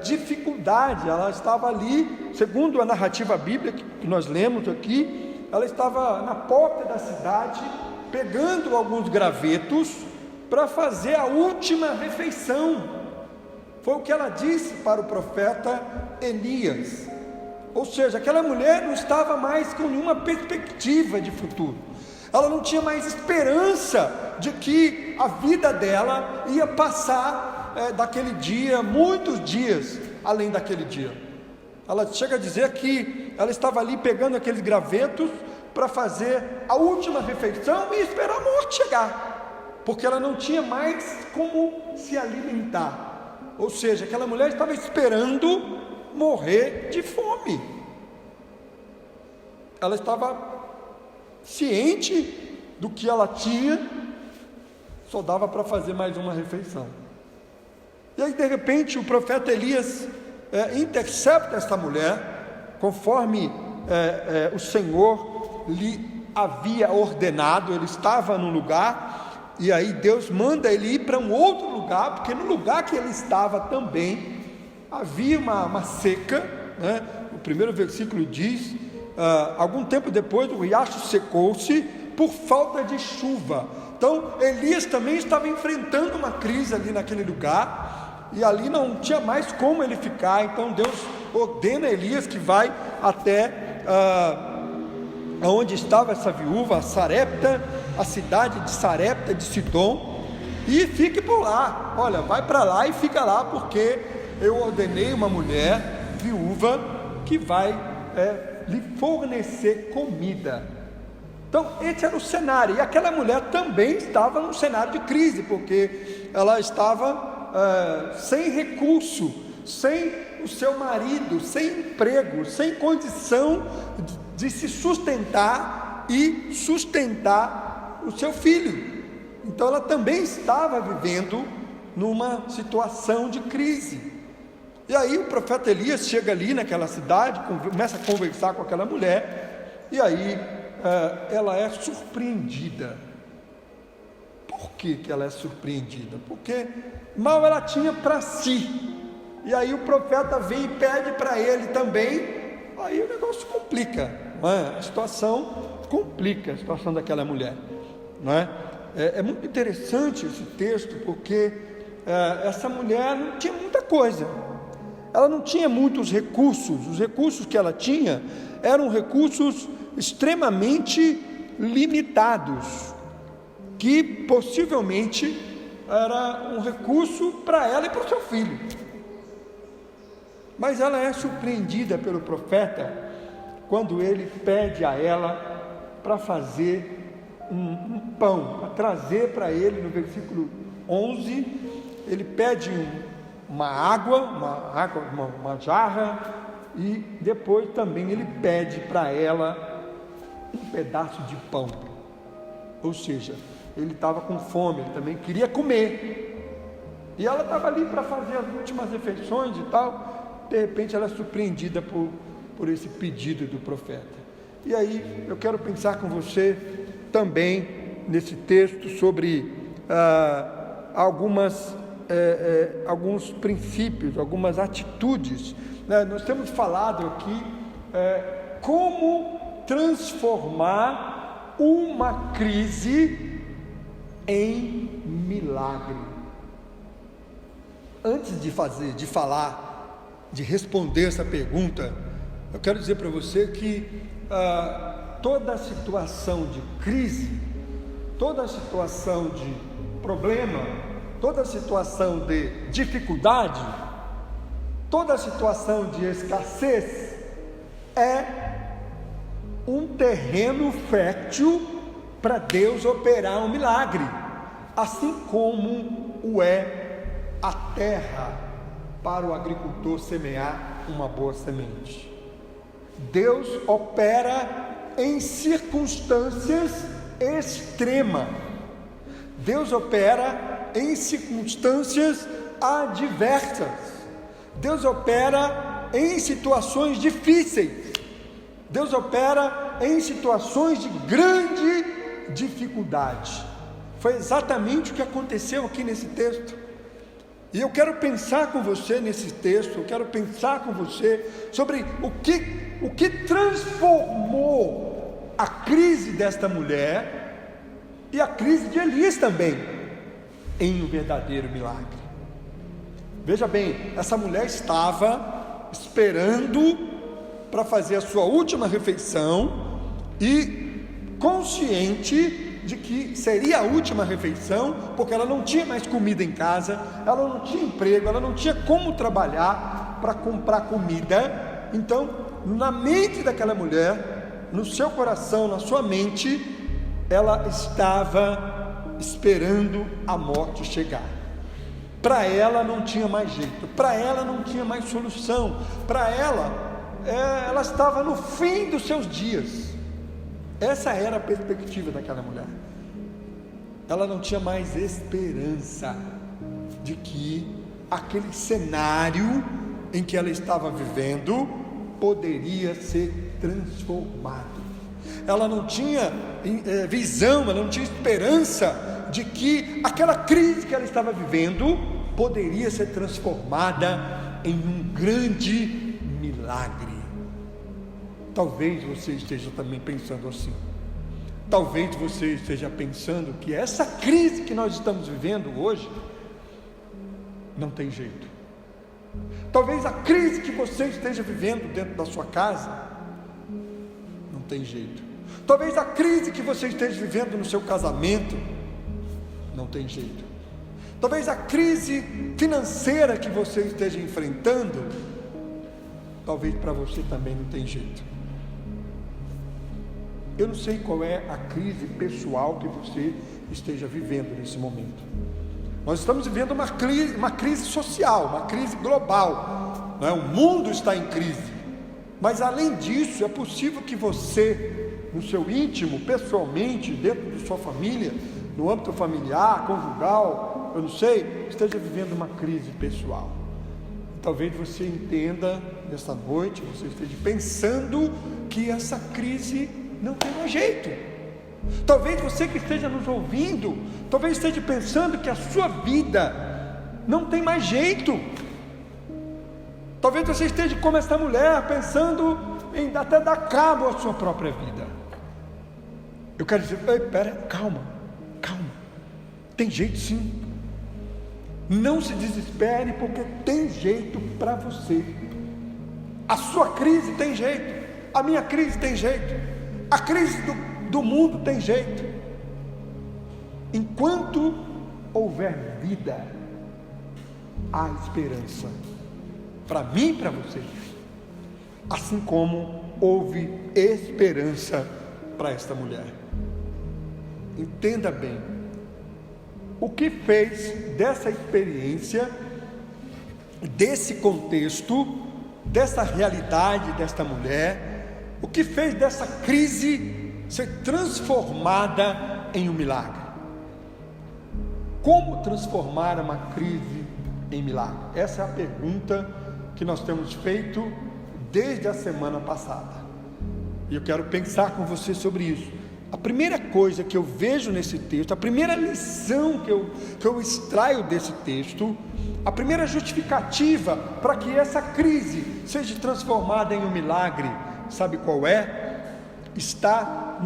dificuldade. Ela estava ali, segundo a narrativa bíblica que nós lemos aqui, ela estava na porta da cidade, pegando alguns gravetos para fazer a última refeição. Foi o que ela disse para o profeta Elias. Ou seja, aquela mulher não estava mais com nenhuma perspectiva de futuro, ela não tinha mais esperança de que a vida dela ia passar daquele dia, muitos dias além daquele dia. Ela chega a dizer que ela estava ali pegando aqueles gravetos para fazer a última refeição e esperar a morte chegar, porque ela não tinha mais como se alimentar. Ou seja, aquela mulher estava esperando morrer de fome. Ela estava ciente do que ela tinha, só dava para fazer mais uma refeição. E aí de repente o profeta Elias intercepta esta mulher, conforme o Senhor lhe havia ordenado. Ele estava num lugar, e aí Deus manda ele ir para um outro lugar, porque no lugar que ele estava também havia uma seca, né? O primeiro versículo diz: algum tempo depois o riacho secou-se por falta de chuva. Então Elias também estava enfrentando uma crise ali naquele lugar, e ali não tinha mais como ele ficar. Então Deus ordena a Elias que vai até onde estava essa viúva, Sarepta, a cidade de Sarepta de Sidom, e fique por lá. Olha, vai para lá e fica lá, porque eu ordenei uma mulher viúva que vai lhe fornecer comida. Então esse era o cenário, e aquela mulher também estava num cenário de crise, porque ela estava sem recurso, sem o seu marido, sem emprego, sem condição de se sustentar e sustentar o seu filho. Então ela também estava vivendo numa situação de crise. E aí o profeta Elias chega ali naquela cidade, começa a conversar com aquela mulher, e aí ela é surpreendida. Por que ela é surpreendida? Porque mal ela tinha para si, e aí o profeta vem e pede para ele também. Aí o negócio complica, não é? A situação complica, a situação daquela mulher, não é? É muito interessante esse texto, porque essa mulher não tinha muita coisa, ela não tinha muitos recursos. Os recursos que ela tinha eram recursos extremamente limitados, que possivelmente era um recurso para ela e para o seu filho. Mas ela é surpreendida pelo profeta quando ele pede a ela para fazer um pão, para trazer para ele. No versículo 11, ele pede uma jarra, e depois também ele pede para ela um pedaço de pão. Ou seja, ele estava com fome, ele também queria comer, e ela estava ali para fazer as últimas refeições e tal. De repente ela é surpreendida por esse pedido do profeta. E aí eu quero pensar com você também nesse texto sobre alguns princípios, algumas atitudes, né? Nós temos falado aqui como transformar uma crise em milagre. Antes de responder essa pergunta, eu quero dizer para você que toda situação de crise, toda situação de problema, toda situação de dificuldade, toda situação de escassez é um terreno fértil para Deus operar um milagre, assim como o é a terra para o agricultor semear uma boa semente. Deus opera em circunstâncias extremas. Deus opera em circunstâncias adversas. Deus opera em situações difíceis. Deus opera em situações de grande dificuldade. Foi exatamente o que aconteceu aqui nesse texto. E eu quero pensar com você nesse texto, eu quero pensar com você sobre o que transformou a crise desta mulher e a crise de Elias também em um verdadeiro milagre. Veja bem, essa mulher estava esperando para fazer a sua última refeição e consciente de que seria a última refeição, porque ela não tinha mais comida em casa, ela não tinha emprego, ela não tinha como trabalhar para comprar comida. Então, na mente daquela mulher, no seu coração, na sua mente, ela estava esperando a morte chegar. Para ela não tinha mais jeito, para ela não tinha mais solução, para ela, ela estava no fim dos seus dias. Essa era a perspectiva daquela mulher. Ela não tinha mais esperança de que aquele cenário em que ela estava vivendo poderia ser transformado. ela não tinha visão, ela não tinha esperança de que aquela crise que ela estava vivendo poderia ser transformada em um grande milagre. Talvez você esteja também pensando assim. Talvez você esteja pensando que essa crise que nós estamos vivendo hoje não tem jeito. Talvez a crise que você esteja vivendo dentro da sua casa não tem jeito. Talvez a crise que você esteja vivendo no seu casamento não tem jeito. Talvez a crise financeira que você esteja enfrentando, talvez para você também não tem jeito. Eu não sei qual é a crise pessoal que você esteja vivendo nesse momento. Nós estamos vivendo uma crise social, uma crise global, não é? O mundo está em crise. Mas além disso, é possível que você, no seu íntimo, pessoalmente, dentro de sua família, no âmbito familiar, conjugal, eu não sei, esteja vivendo uma crise pessoal. Talvez você entenda nessa noite, você esteja pensando que essa crise não tem mais jeito. Talvez você que esteja nos ouvindo, talvez esteja pensando que a sua vida não tem mais jeito. Talvez você esteja como essa mulher, pensando em até dar cabo à sua própria vida. Eu quero dizer, calma, tem jeito sim. Não se desespere, porque tem jeito para você. A sua crise tem jeito, a minha crise tem jeito, a crise do mundo tem jeito. Enquanto houver vida, há esperança para mim e para você, assim como houve esperança para esta mulher. Entenda bem, o que fez dessa experiência, desse contexto, dessa realidade desta mulher, o que fez dessa crise ser transformada em um milagre? Como transformar uma crise em milagre? Essa é a pergunta que nós temos feito desde a semana passada, e eu quero pensar com você sobre isso. A primeira coisa que eu vejo nesse texto, a primeira lição que eu extraio desse texto, a primeira justificativa para que essa crise seja transformada em um milagre, sabe qual é? Está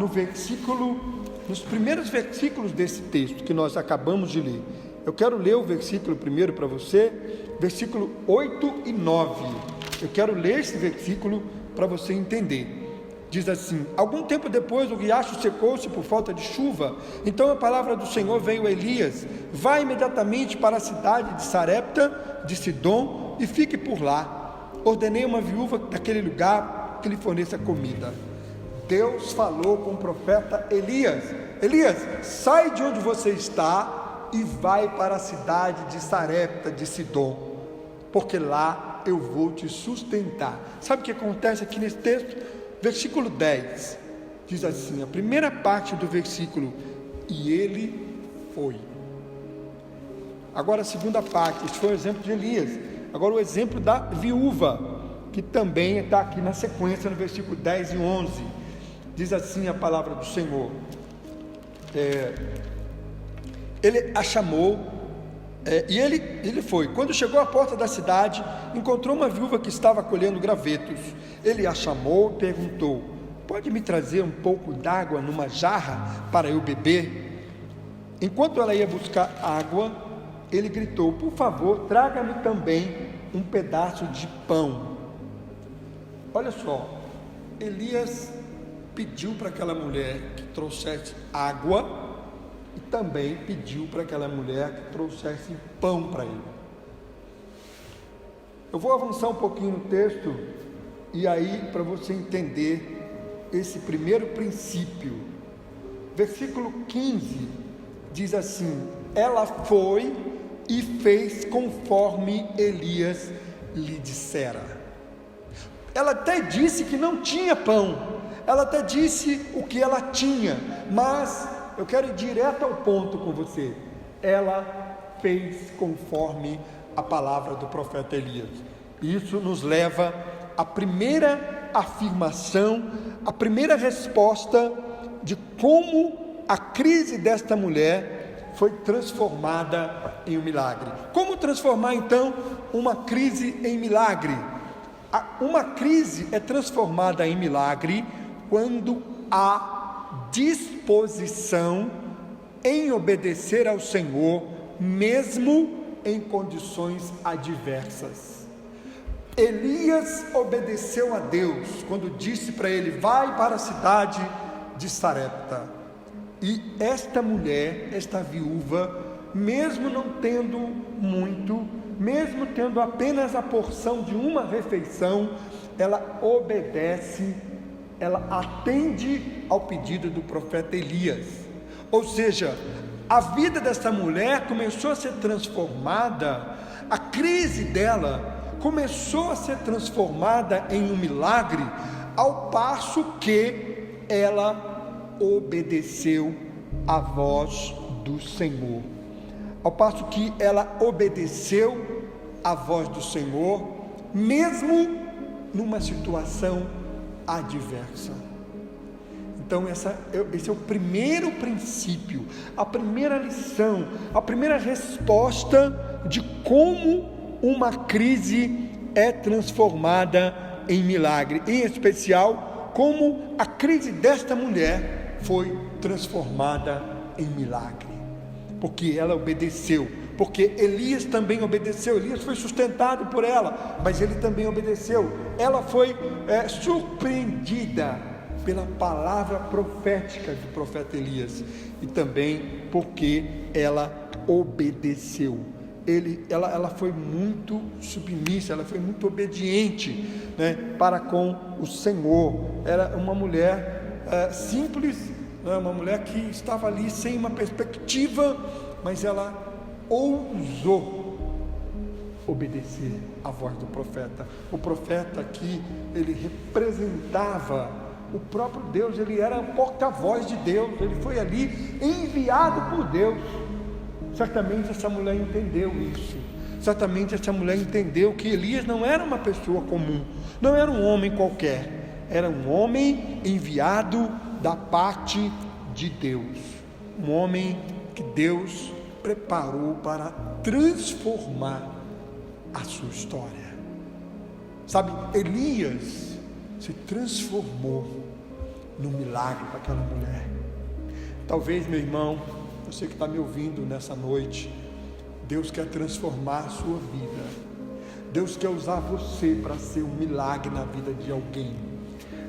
nos primeiros versículos desse texto que nós acabamos de ler. Eu quero ler o versículo primeiro para você, versículo 8 e 9. Eu quero ler esse versículo para você entender. Diz assim: algum tempo depois o riacho secou-se por falta de chuva. Então a palavra do Senhor veio a Elias: vai imediatamente para a cidade de Sarepta de Sidom e fique por lá. Ordenei uma viúva daquele lugar que lhe forneça comida. Deus falou com o profeta Elias: Elias, sai de onde você está e vai para a cidade de Sarepta de Sidom, porque lá eu vou te sustentar. Sabe o que acontece aqui nesse texto? Versículo 10 diz assim, a primeira parte do versículo: e ele foi. Agora a segunda parte, esse foi o exemplo de Elias. Agora o exemplo da viúva, que também está aqui na sequência, no versículo 10 e 11. Diz assim a palavra do Senhor: ele a chamou, e ele foi. Quando chegou à porta da cidade, encontrou uma viúva que estava colhendo gravetos. Ele a chamou e perguntou: pode me trazer um pouco d'água numa jarra para eu beber? Enquanto ela ia buscar água, ele gritou: por favor, traga-me também um pedaço de pão. Olha só, Elias pediu para aquela mulher que trouxesse água e também pediu para aquela mulher que trouxesse pão para ele. Eu vou avançar um pouquinho no texto, e aí para você entender esse primeiro princípio. Versículo 15 diz assim: ela foi e fez conforme Elias lhe dissera. Ela até disse que não tinha pão, ela até disse o que ela tinha, mas eu quero ir direto ao ponto com você. Ela fez conforme a palavra do profeta Elias. Isso nos leva a primeira afirmação, a primeira resposta de como a crise desta mulher foi transformada em um milagre. Como transformar então uma crise em milagre? Uma crise é transformada em milagre quando há disposição em obedecer ao Senhor, mesmo em condições adversas. Elias obedeceu a Deus quando disse para ele: vai para a cidade de Sarepta. E esta mulher, esta viúva, mesmo não tendo muito, mesmo tendo apenas a porção de uma refeição, ela obedece, ela atende ao pedido do profeta Elias. Ou seja, a vida dessa mulher começou a ser transformada, a crise dela começou a ser transformada em um milagre, ao passo que ela obedeceu à voz do Senhor. Ao passo que ela obedeceu à voz do Senhor, mesmo numa situação adversa. Então esse é o primeiro princípio, a primeira lição, a primeira resposta de como uma crise é transformada em milagre, em especial como a crise desta mulher foi transformada em milagre, porque ela obedeceu, porque Elias também obedeceu. Elias foi sustentado por ela, mas ele também obedeceu. Ela foi surpreendida pela palavra profética do profeta Elias, e também porque ela obedeceu. Ela foi muito submissa, ela foi muito obediente, né, para com o Senhor. Era uma mulher simples, né, uma mulher que estava ali sem uma perspectiva, mas ela ousou obedecer à voz do profeta. O profeta aqui, ele representava o próprio Deus, ele era o porta-voz de Deus, ele foi ali enviado por Deus. Certamente essa mulher entendeu isso, certamente essa mulher entendeu que Elias não era uma pessoa comum, não era um homem qualquer, era um homem enviado da parte de Deus, um homem que Deus preparou para transformar a sua história. Sabe, Elias se transformou num milagre para aquela mulher. Talvez, meu irmão, você que está me ouvindo nessa noite, Deus quer transformar a sua vida. Deus quer usar você para ser um milagre na vida de alguém.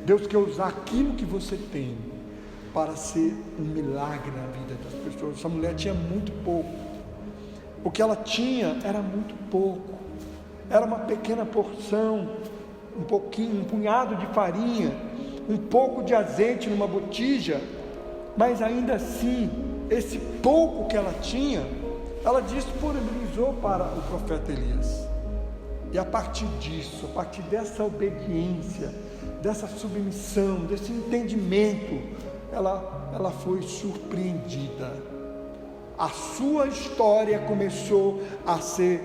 Deus quer usar aquilo que você tem para ser um milagre na vida das pessoas. Essa mulher tinha muito pouco. O que ela tinha era muito pouco. Era uma pequena porção, um pouquinho, um punhado de farinha, um pouco de azeite numa botija, mas ainda assim, esse pouco que ela tinha, ela disponibilizou para o profeta Elias. E a partir disso, a partir dessa obediência, dessa submissão, desse entendimento, ela foi surpreendida. A sua história começou a ser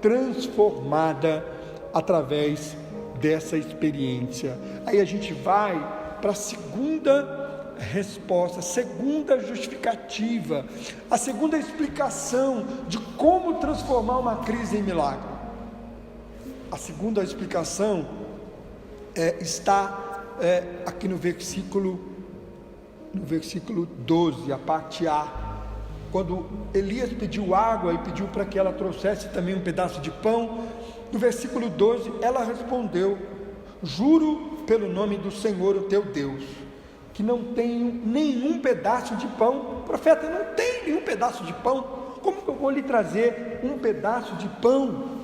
transformada através dessa experiência. Aí a gente vai para a segunda resposta, a segunda justificativa, a segunda explicação de como transformar uma crise em milagre. A segunda explicação está aqui no versículo 12, a parte A. Quando Elias pediu água e pediu para que ela trouxesse também um pedaço de pão, no versículo 12 ela respondeu: juro pelo nome do Senhor, o teu Deus, que não tenho nenhum pedaço de pão. Profeta, eu não tenho nenhum pedaço de pão. Como que eu vou lhe trazer um pedaço de pão?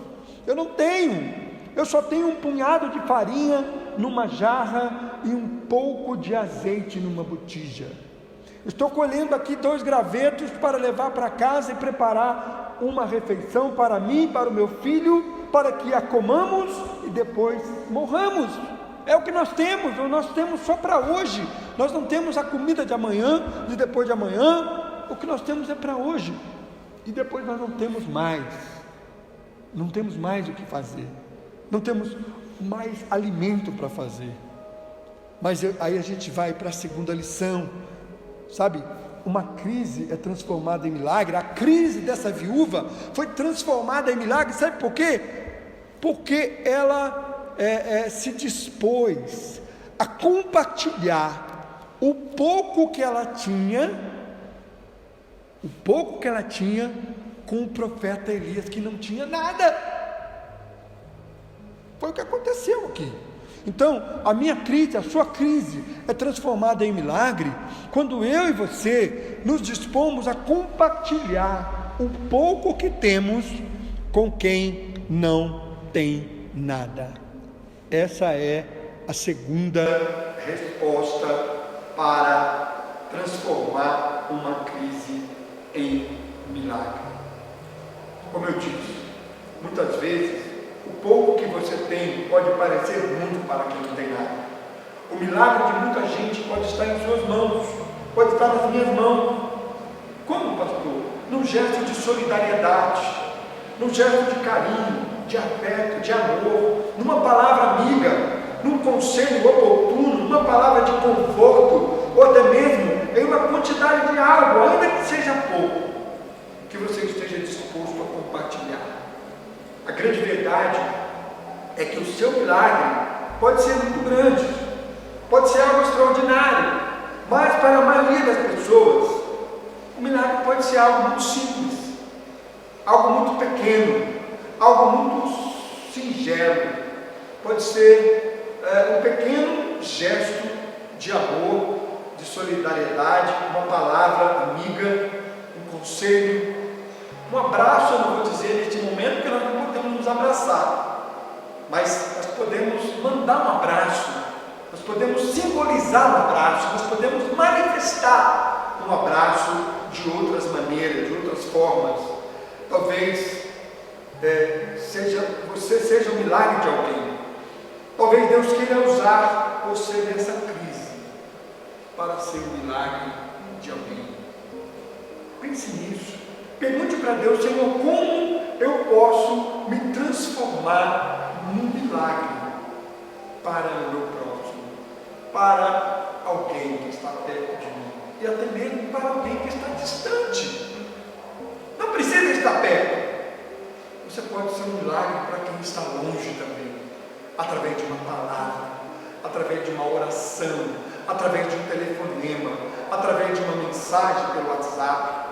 Eu não tenho. Eu só tenho um punhado de farinha numa jarra e um pouco de azeite numa botija. Estou colhendo aqui 2 gravetos para levar para casa e preparar uma refeição para mim e para o meu filho, para que a comamos e depois morramos. É o que nós temos só para hoje. Nós não temos a comida de amanhã, de depois de amanhã. O que nós temos é para hoje, e depois nós não temos mais o que fazer, não temos mais alimento para fazer. Mas aí a gente vai para a segunda lição, sabe? Uma crise é transformada em milagre. A crise dessa viúva foi transformada em milagre, sabe por quê? Porque ela se dispôs a compartilhar o pouco que ela tinha com o profeta Elias, que não tinha nada. Foi o que aconteceu aqui. Então, a minha crise, a sua crise é transformada em milagre quando eu e você nos dispomos a compartilhar o pouco que temos com quem não tem nada. Essa é a segunda resposta para transformar uma crise em milagre. Como eu disse, muitas vezes o pouco que você tem pode parecer muito para quem não tem nada. O milagre de muita gente pode estar em suas mãos, pode estar nas minhas mãos. Como, pastor? Num gesto de solidariedade, num gesto de carinho, de afeto, de amor, numa palavra amiga, num conselho oportuno, numa palavra de conforto, ou até mesmo em uma quantidade de algo, ainda que seja pouco, que você esteja disposto a compartilhar. A grande verdade é que o seu milagre pode ser muito grande, pode ser algo extraordinário, mas para a maioria das pessoas, o milagre pode ser algo muito simples, algo muito pequeno, algo muito singelo. Pode ser um pequeno gesto de amor, de solidariedade, uma palavra amiga, um conselho, um abraço. Eu não vou dizer neste momento que nós não podemos nos abraçar, mas nós podemos mandar um abraço, nós podemos simbolizar um abraço, nós podemos manifestar um abraço de outras maneiras, de outras formas. Talvez você seja um milagre de alguém. Talvez Deus queira usar você nessa crise para ser um milagre de alguém. Pense nisso. Pergunte para Deus: Senhor, como eu posso me transformar num milagre para o meu próximo, para alguém que está perto de mim, e até mesmo para alguém que está distante. Não precisa estar perto. Você pode ser um milagre para quem está longe também, através de uma palavra, através de uma oração, através de um telefonema, através de uma mensagem pelo WhatsApp.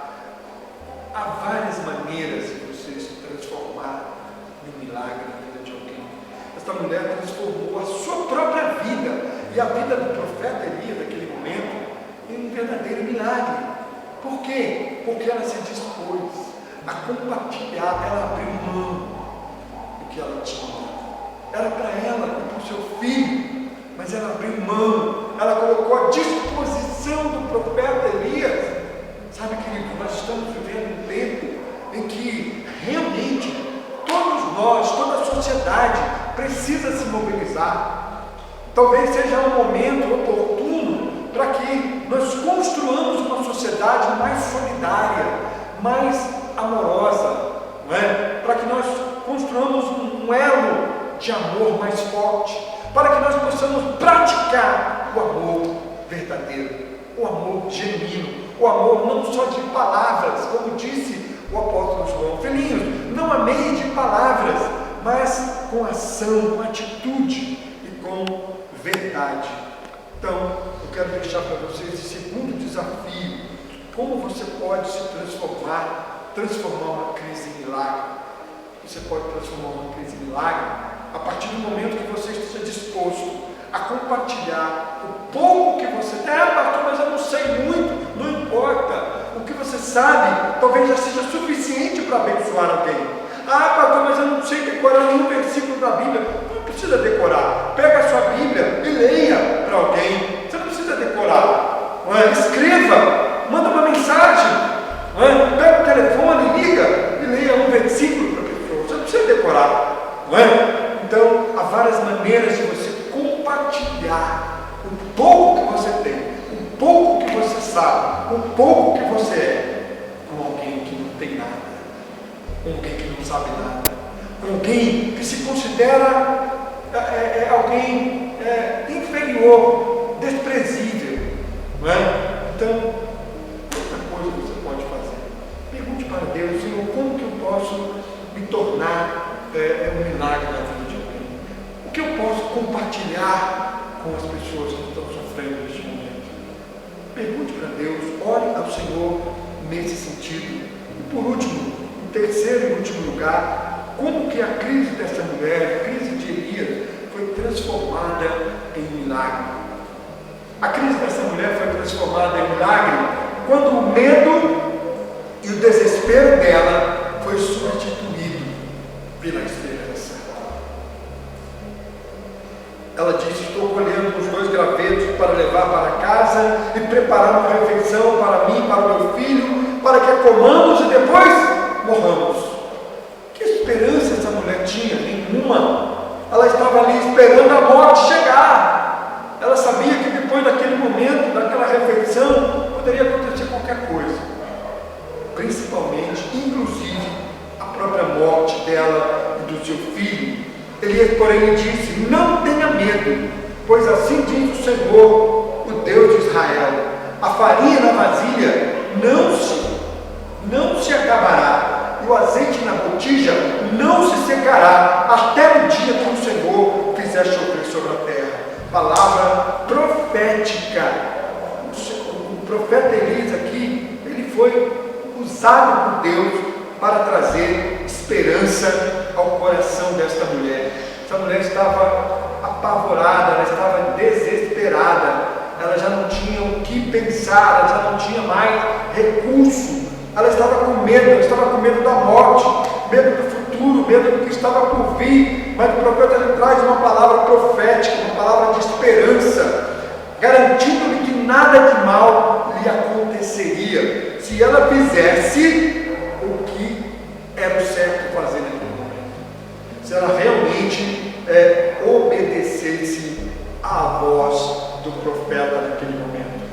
Há várias maneiras de você se transformar num milagre na vida de alguém. Esta mulher transformou a sua própria vida e a vida do profeta Elias naquele momento em um verdadeiro milagre. Por quê? Porque ela se dispôs a compartilhar, ela abriu mão do que ela tinha. Era para ela e para o seu filho, mas ela abriu mão, ela colocou à disposição do profeta Elias. Sabe, querido, nós estamos vivendo um tempo em que realmente todos nós, toda a sociedade precisa se mobilizar. Talvez seja um momento oportuno para que nós construamos uma sociedade mais solidária, mais amorosa, não é? Para que nós construamos um elo de amor mais forte, para que nós possamos praticar o amor verdadeiro, o amor genuíno, o amor não só de palavras, como disse o apóstolo João: filhinhos, não amei de palavras, mas com ação, com atitude e com verdade. Então, eu quero deixar para vocês esse segundo desafio: como você pode se transformar uma crise em milagre. Você pode transformar uma crise em milagre a partir do momento que você esteja disposto a compartilhar o pouco que você tem. Pastor, mas eu não sei muito. Não importa. O que você sabe talvez já seja suficiente para abençoar alguém. Pastor, mas eu não sei decorar nenhum versículo da Bíblia. Não precisa decorar. Pega a sua Bíblia e leia para alguém. Você não precisa decorar. Escreva, manda uma mensagem, pega o telefone, liga e leia um versículo para a pessoa. Você não precisa decorar. Então, há várias maneiras de você compartilhar o pouco que você tem, o pouco que você sabe, o pouco que você é, com alguém que não tem nada, com alguém que não sabe nada, com alguém que se considera alguém inferior, desprezível, não é? Então, outra coisa que você pode fazer, pergunte para Deus: Senhor, como que eu posso me tornar um milagre na vida de alguém? O que eu posso compartilhar com as pessoas que estão sofrendo neste momento? Pergunte para Deus, ore ao Senhor nesse sentido. E por último, em terceiro e último lugar, como que a crise dessa mulher, a crise de Elias, foi transformada em milagre? A crise dessa mulher foi transformada em milagre quando o medo e o desespero dela foi substituído pela esperança. Ela disse: estou colhendo os 2 gravetos para levar para casa e preparar uma refeição para mim e para o meu filho, para que a comamos e depois morramos. Que esperança essa mulher tinha? Nenhuma. Ela estava ali esperando a morte chegar. Ela sabia que depois daquele momento, daquela refeição, poderia acontecer qualquer coisa. Principalmente, inclusive, a própria morte dela e do seu filho. Elias, porém, lhe disse: não tenha medo, pois assim diz o Senhor, o Deus de Israel: a farinha na vasilha não se acabará, e o azeite na botija não se secará, até o dia que o Senhor fizer chover sobre a terra. Palavra profética. O profeta Elias aqui, ele foi usado por Deus para trazer esperança ao coração desta mulher. Essa mulher estava apavorada, ela estava desesperada, ela já não tinha o que pensar, ela já não tinha mais recurso, ela estava com medo da morte, medo do futuro, medo do que estava por vir. Mas o profeta ele traz uma palavra profética, uma palavra de esperança, garantindo-lhe que nada de mal lhe aconteceria se ela fizesse o que era o certo fazer naquele momento, se ela realmente obedecesse à voz do profeta naquele momento.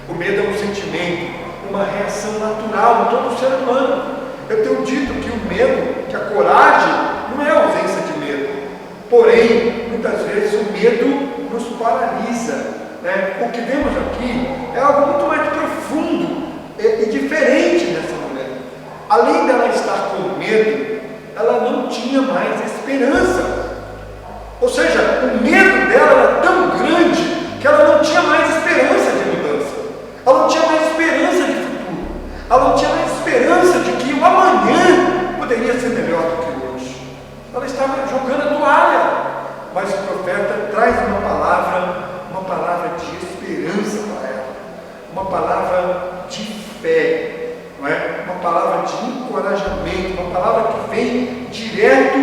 O medo é um sentimento, uma reação natural de todo ser humano. Eu tenho dito que o medo, que a coragem não é ausência de medo, porém, muitas vezes o medo nos paralisa, né? O que vemos aqui é algo muito mais profundo e diferente nessa mulher. Além dela estar com medo, ela não tinha mais esperança. Ou seja, o medo dela era tão grande que ela não tinha mais esperança de mudança. Ela não tinha mais esperança de futuro. Ela não tinha mais esperança de que o amanhã poderia ser melhor do que hoje. Ela estava jogando a toalha. Mas o profeta traz uma palavra de esperança para ela. Uma palavra de fé. Não é? Uma palavra de encorajamento, uma palavra que vem direto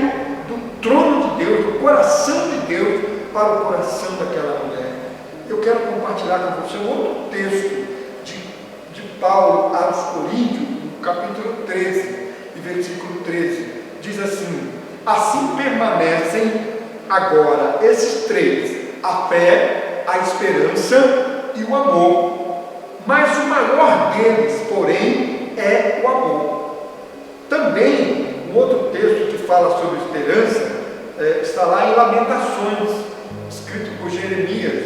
do trono de Deus, do coração de Deus para o coração daquela mulher. Eu quero compartilhar com você um outro texto de Paulo aos Coríntios, no capítulo 13, e versículo 13, diz assim: assim permanecem agora esses 3, a fé, a esperança e o amor, mas o maior deles, porém, é o amor. Também, um outro texto que fala sobre esperança, está lá em Lamentações, escrito por Jeremias,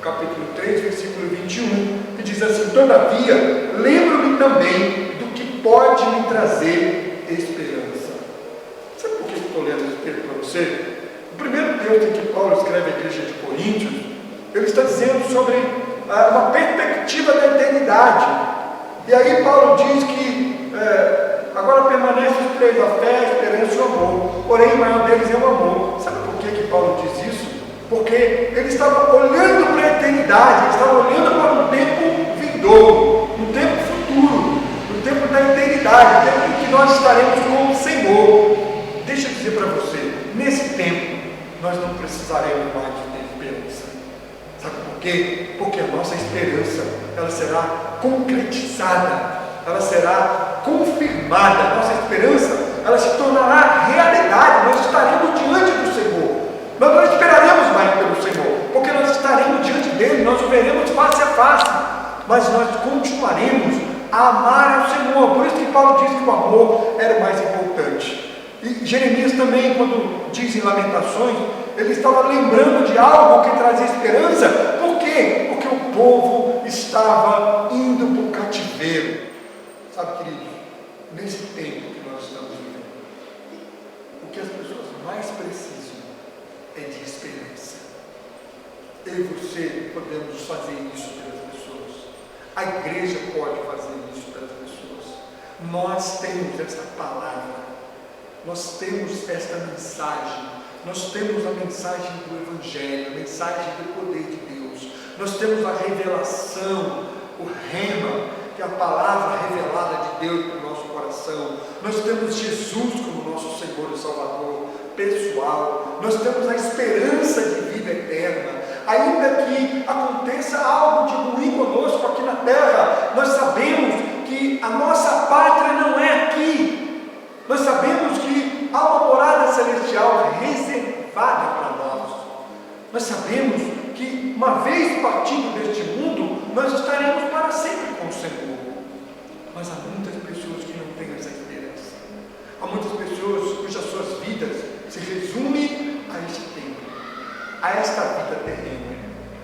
capítulo 3, versículo 21, que diz assim: todavia, lembro-me também do que pode me trazer esperança. Sabe por que eu estou lendo esse texto para você? O primeiro texto em que Paulo escreve à igreja de Coríntios, ele está dizendo sobre uma perspectiva da eternidade. E aí Paulo diz que agora permanece os 3, a fé, a esperança e o amor, porém o maior deles é o amor. Sabe por que Paulo diz isso? Porque ele estava olhando para a eternidade, ele estava olhando para um tempo vindouro, um tempo futuro, um tempo da eternidade, um tempo em que nós estaremos com o Senhor. Deixa eu dizer para você, nesse tempo nós não precisaremos mais de ter esperança. Sabe por quê? Porque a nossa esperança, ela será concretizada, ela será confirmada. A nossa esperança, ela se tornará realidade. Nós estaremos diante do Senhor. Nós não esperaremos mais pelo Senhor, porque nós estaremos diante dele, nós o veremos face a face, mas nós continuaremos a amar ao Senhor. Por isso que Paulo diz que o amor era o mais importante. E Jeremias também, quando diz em Lamentações, ele estava lembrando de algo que trazia esperança. Por quê? Porque o povo estava indo para o cativeiro. Sabe, queridos, nesse tempo que nós estamos vivendo, o que as pessoas mais precisam é de esperança. Eu e você podemos fazer isso pelas pessoas. A igreja pode fazer isso pelas pessoas. Nós temos essa palavra. Nós temos esta mensagem, nós temos a mensagem do Evangelho, a mensagem do poder de Deus, nós temos a revelação, o rema, que é a palavra revelada de Deus para o nosso coração, nós temos Jesus como nosso Senhor e Salvador pessoal, nós temos a esperança de vida eterna. Ainda que aconteça algo de ruim conosco aqui na terra, nós sabemos que a nossa pátria não é aqui. Nós sabemos que há uma morada celestial reservada para nós. Nós sabemos que uma vez partindo deste mundo, nós estaremos para sempre com o Senhor. Mas há muitas pessoas que não têm essa esperança. Há muitas pessoas cujas suas vidas se resumem a este tempo, a esta vida terrena.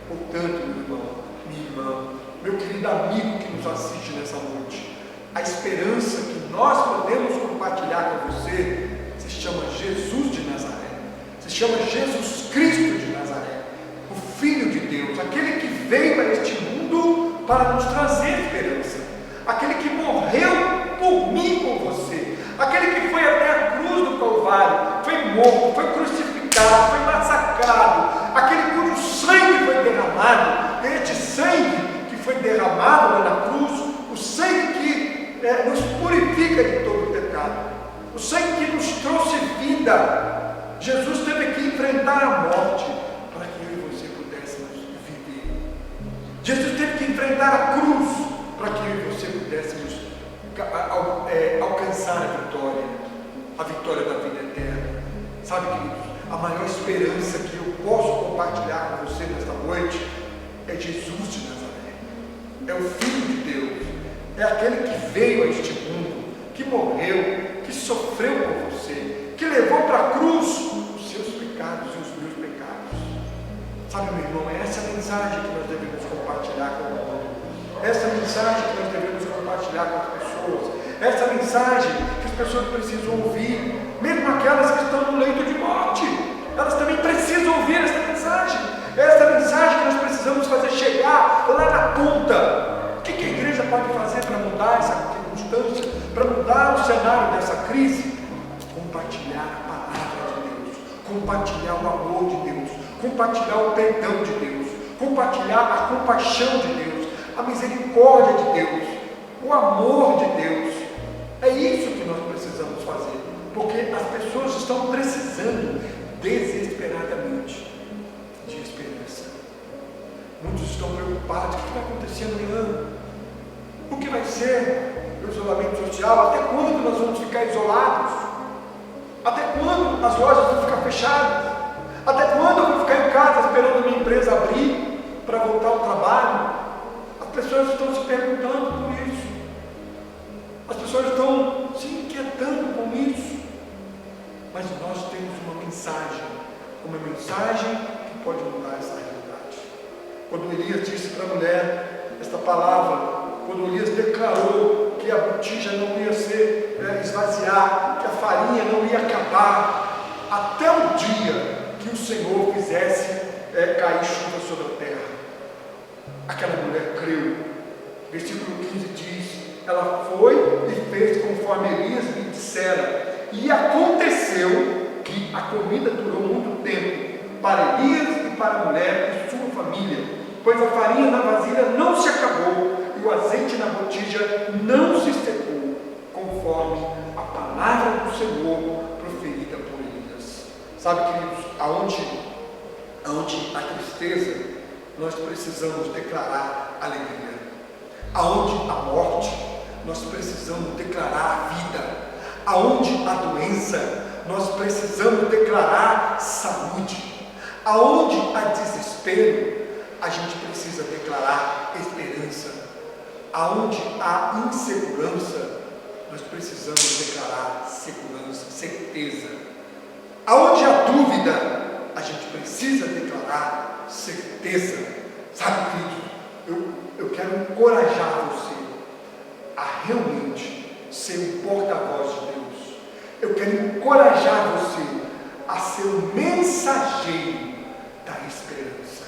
Portanto, meu irmão, minha irmã, meu querido amigo que nos assiste nessa noite, a esperança que nós podemos compartilhar com você se chama Jesus de Nazaré, se chama Jesus Cristo de Nazaré, o Filho de Deus, aquele que veio a este mundo para nos trazer esperança, aquele que morreu por mim, por você, aquele que foi até a cruz do Calvário, foi morto, foi crucificado, foi massacrado, aquele cujo sangue foi derramado, este sangue que foi derramado lá na cruz, o sangue que nos purifica de todo o pecado, o sangue que nos trouxe vida. Jesus teve que enfrentar a morte para que eu e você pudéssemos viver. Jesus teve que enfrentar a cruz para que eu e você pudéssemos alcançar a vitória da vida eterna. Sabe, queridos, a maior esperança que eu posso compartilhar com você nesta noite é Jesus de Nazaré, é o Filho de Deus. É aquele que veio a este mundo, que morreu, que sofreu por você, que levou para a cruz os seus pecados e os meus pecados. Sabe, meu irmão, é essa mensagem que nós devemos compartilhar com o mundo. Essa mensagem que nós devemos compartilhar com as pessoas. Essa mensagem que as pessoas precisam ouvir, mesmo aquelas que estão no leito de morte. Elas também precisam ouvir essa mensagem. Essa mensagem que nós precisamos fazer chegar lá na ponta. O que a igreja pode fazer para mudar essa circunstância, para mudar o cenário dessa crise? Compartilhar a palavra de Deus, compartilhar o amor de Deus, compartilhar o perdão de Deus, compartilhar a compaixão de Deus, a misericórdia de Deus, o amor de Deus. É isso que nós precisamos fazer, porque as pessoas estão precisando desesperadamente de esperança. Muitos estão preocupados: o que vai acontecer amanhã? O que vai ser o isolamento social? Até quando nós vamos ficar isolados? Até quando as lojas vão ficar fechadas? Até quando eu vou ficar em casa esperando a minha empresa abrir para voltar ao trabalho? As pessoas estão se perguntando por isso. As pessoas estão se inquietando com isso. Mas nós temos uma mensagem que pode mudar essa realidade. Quando Elias disse para a mulher esta palavra, quando Elias declarou que a botija não ia ser esvaziar, que a farinha não ia acabar, até o dia que o Senhor fizesse cair chuva sobre a terra. Aquela mulher creu. Versículo 15 diz: ela foi e fez conforme Elias lhe dissera, e aconteceu que a comida durou muito tempo para Elias e para a mulher e sua família, pois a farinha na vasilha não se acabou e o azeite na botija não se secou, conforme a palavra do Senhor proferida por Elias. Sabe, queridos, aonde há tristeza, nós precisamos declarar alegria. Aonde há morte, nós precisamos declarar a vida. Aonde há doença, nós precisamos declarar saúde. Aonde há desespero, a gente precisa declarar esperança. Aonde há insegurança, nós precisamos declarar segurança, certeza. Aonde há dúvida, a gente precisa declarar certeza. Sabe, querido, eu quero encorajar você a realmente ser um porta-voz de Deus. Eu quero encorajar você a ser um mensageiro da esperança.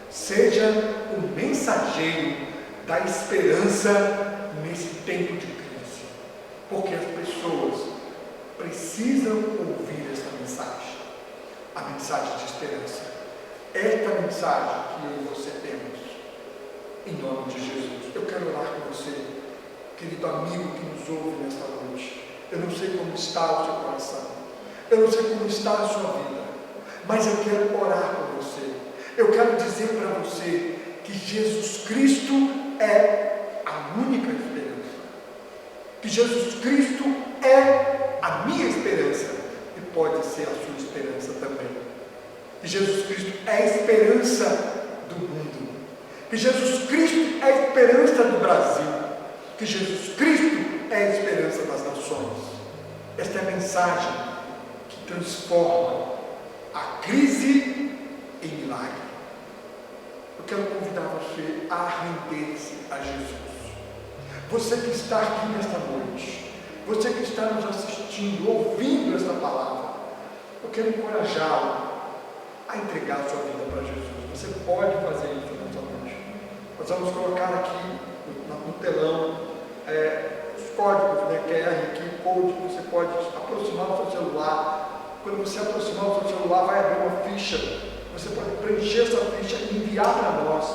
Seja um mensageiro da esperança nesse tempo de crise, porque as pessoas precisam ouvir essa mensagem, a mensagem de esperança. Esta mensagem que eu e você temos, em nome de Jesus. Eu quero orar com você, querido amigo que nos ouve nesta noite. Eu não sei como está o seu coração, eu não sei como está a sua vida, mas eu quero orar por você. Eu quero dizer para você que Jesus Cristo é a única esperança, que Jesus Cristo é a minha esperança e pode ser a sua esperança também, que Jesus Cristo é a esperança do mundo, que Jesus Cristo é a esperança do Brasil, que Jesus Cristo é a esperança das nações. Esta é a mensagem que transforma a crise em milagre. Eu quero convidar você a render-se a Jesus. Você que está aqui nesta noite, você que está nos assistindo, ouvindo esta palavra, eu quero encorajá-lo a entregar a sua vida para Jesus. Você pode fazer isso nesta noite. Nós vamos colocar aqui no telão os códigos, QR, QR Code. Você pode aproximar o seu celular. Quando você aproximar o seu celular, vai abrir uma ficha. Você pode preencher essa ficha e enviar para nós,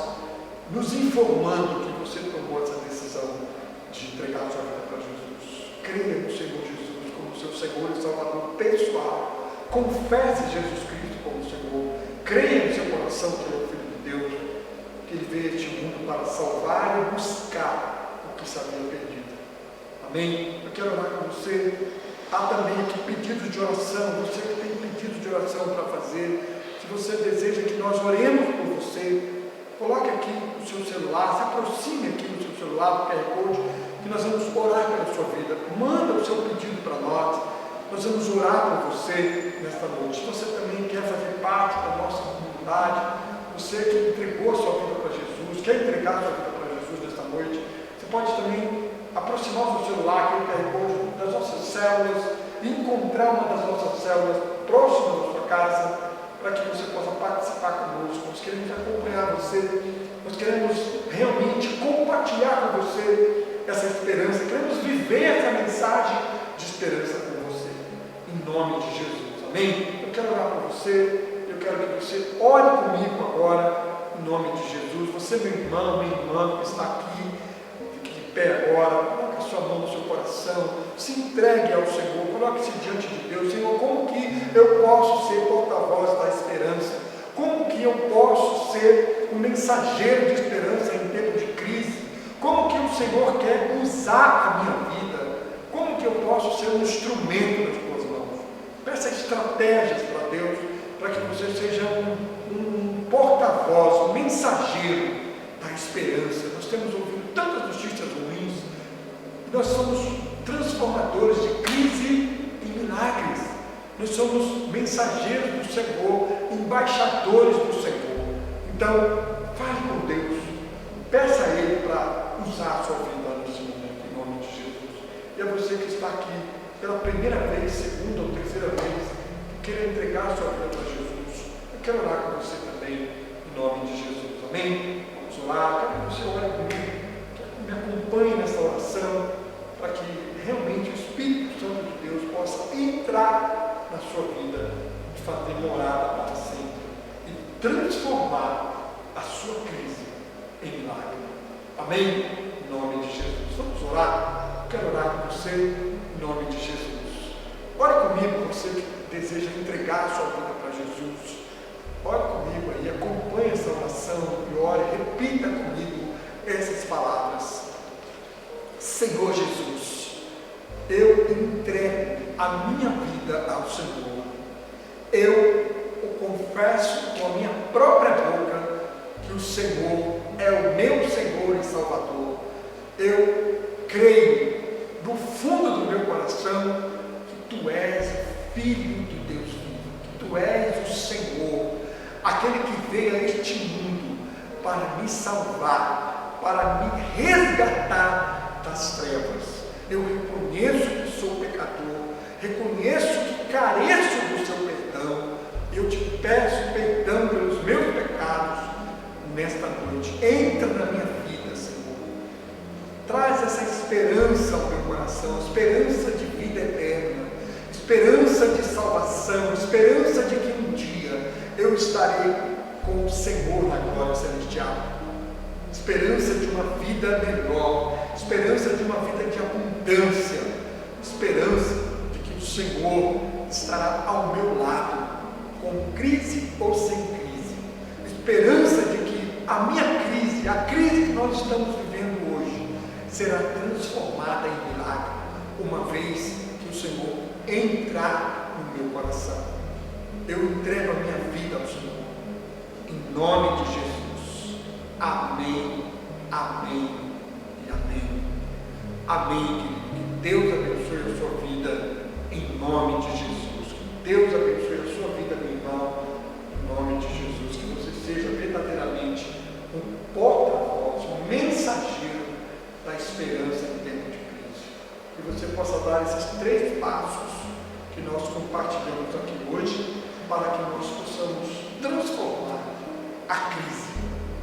nos informando que você tomou essa decisão de entregar a sua vida para Jesus. Creia no Senhor Jesus como seu Senhor e Salvador pessoal. Confesse Jesus Cristo como Senhor. Creia no seu coração que Ele é o Filho de Deus, que Ele veio a este mundo para salvar e buscar o que se havia perdido. Amém? Eu quero orar com você. Há também aqui pedidos de oração. Você que tem pedidos de oração para fazer, se você deseja que nós oremos por você, coloque aqui no seu celular, se aproxime aqui no seu celular do QR Code, que nós vamos orar pela sua vida. Manda o seu pedido para nós. Nós vamos orar por você nesta noite. Se você também quer fazer parte da nossa comunidade, você que entregou a sua vida para Jesus, quer entregar a sua vida para Jesus nesta noite, você pode também aproximar o seu celular, aqui no QR Code, das nossas células, e encontrar uma das nossas células próximas da sua casa, para que você possa participar conosco. Nós queremos acompanhar você, nós queremos realmente compartilhar com você essa esperança, queremos viver essa mensagem de esperança com você, em nome de Jesus, amém? Eu quero orar por você, eu quero que você ore comigo agora, em nome de Jesus. Você, meu irmão, minha irmã que está aqui, fique de pé agora, coloque a sua mão no seu coração, se entregue ao Senhor, coloque-se diante de Deus. Senhor, como que eu posso ser porta-voz da esperança? Como que eu posso ser um mensageiro de esperança em tempo de crise? Como que o Senhor quer usar a minha vida? Como que eu posso ser um instrumento nas tuas mãos? Peça estratégias para Deus, para que você seja um porta-voz, um mensageiro da esperança. Nós temos ouvido tantas notícias ruins, nós somos transformadores de crise em milagres. Nós somos mensageiros do Senhor, embaixadores do Senhor. Então, fale com Deus, peça a Ele para usar a sua vida nesse momento, em nome de Jesus. E a você que está aqui pela primeira vez, segunda ou terceira vez, que queira entregar a sua vida para Jesus, eu quero orar com você também, em nome de Jesus. Amém? Vamos orar. Quero que você ore comigo, que me acompanhe nessa oração, para que realmente o Espírito Santo de Deus possa entrar na sua vida e fazer morada para sempre e transformar a sua crise em milagre. Amém? Em nome de Jesus. Vamos orar? Eu quero orar com você em nome de Jesus. Ore comigo, você que deseja entregar a sua vida para Jesus. Ore comigo aí, acompanhe essa oração e ore, repita comigo essas palavras. Senhor Jesus, eu entrego a minha vida ao Senhor. Eu confesso com a minha própria boca que o Senhor é o meu Senhor e Salvador. Eu creio do fundo do meu coração, que Tu és Filho de Deus vivo, que Tu és o Senhor, aquele que veio a este mundo para me salvar, para me resgatar das trevas. Eu reconheço que sou pecador, reconheço que careço do Seu perdão. Eu Te peço perdão pelos meus pecados nesta noite. Entra na minha vida, Senhor. Traz essa esperança ao meu coração, esperança de vida eterna, esperança de salvação, esperança de que um dia eu estarei com o Senhor na glória celestial. Esperança de uma vida melhor, esperança de uma vida de abundância, esperança de que o Senhor estará ao meu lado, com crise ou sem crise, esperança de que a minha crise, a crise que nós estamos vivendo hoje, será transformada em milagre, uma vez que o Senhor entrar no meu coração. Eu entrego a minha vida ao Senhor, em nome de Jesus. Amém, amém e amém. Amém, querido. Que Deus abençoe a sua vida, em nome de Jesus. Que Deus abençoe a sua vida, meu irmão, em nome de Jesus. Que você seja verdadeiramente um porta-voz, um mensageiro da esperança em tempo de crise. Que você possa dar esses 3 passos que nós compartilhamos aqui hoje, para que nós possamos transformar a crise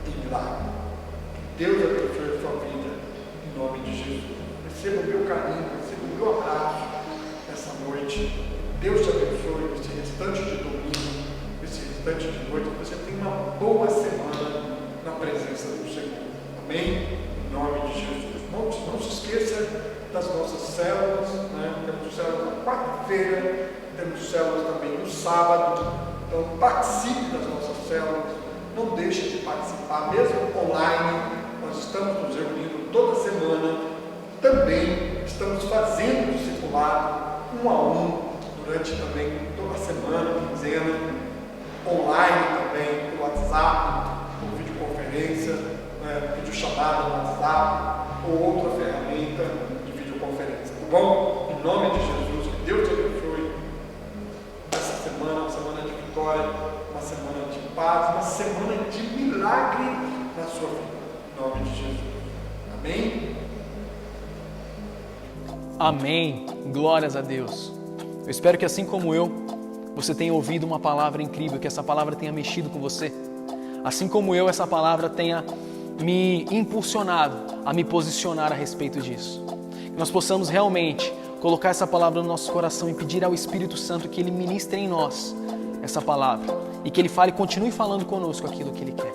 em milagre. Que Deus abençoe a sua vida, em nome de Jesus. Receba o meu carinho, receba o meu abraço nessa noite. Deus te abençoe nesse restante de domingo, nesse restante de noite, que você tenha uma boa semana na presença do Senhor. Amém? Em nome de Jesus. Não se esqueça das nossas células, né? Temos células na quarta-feira, temos células também no sábado. Então participe das nossas células, não deixe de participar, mesmo online. Nós estamos nos reunindo toda semana, também estamos fazendo discipulado 1 a 1, durante também toda semana, quinzena, online também, pelo WhatsApp, por videoconferência, videochamada no WhatsApp, ou outra ferramenta de videoconferência, tá bom? Em nome de Jesus, que Deus te abençoe essa semana, uma semana de vitória, uma semana de paz, uma semana de milagre na sua vida, em nome de Jesus. Amém? Amém. Glórias a Deus. Eu espero que assim como eu, você tenha ouvido uma palavra incrível, que essa palavra tenha mexido com você. Assim como eu, essa palavra tenha me impulsionado a me posicionar a respeito disso. Que nós possamos realmente colocar essa palavra no nosso coração e pedir ao Espírito Santo que Ele ministre em nós essa palavra e que Ele fale, continue falando conosco aquilo que Ele quer.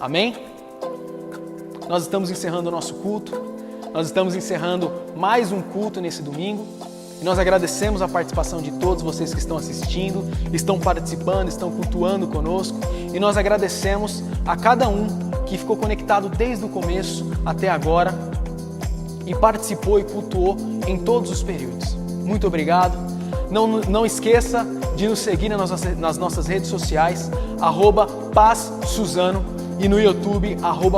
Amém? Nós estamos encerrando o nosso culto, nós estamos encerrando mais um culto nesse domingo e nós agradecemos a participação de todos vocês que estão assistindo, estão participando, estão cultuando conosco e nós agradecemos a cada um que ficou conectado desde o começo até agora e participou e cultuou em todos os períodos. Muito obrigado. Não esqueça de nos seguir nas nossas redes sociais, @PazSuzano e no YouTube,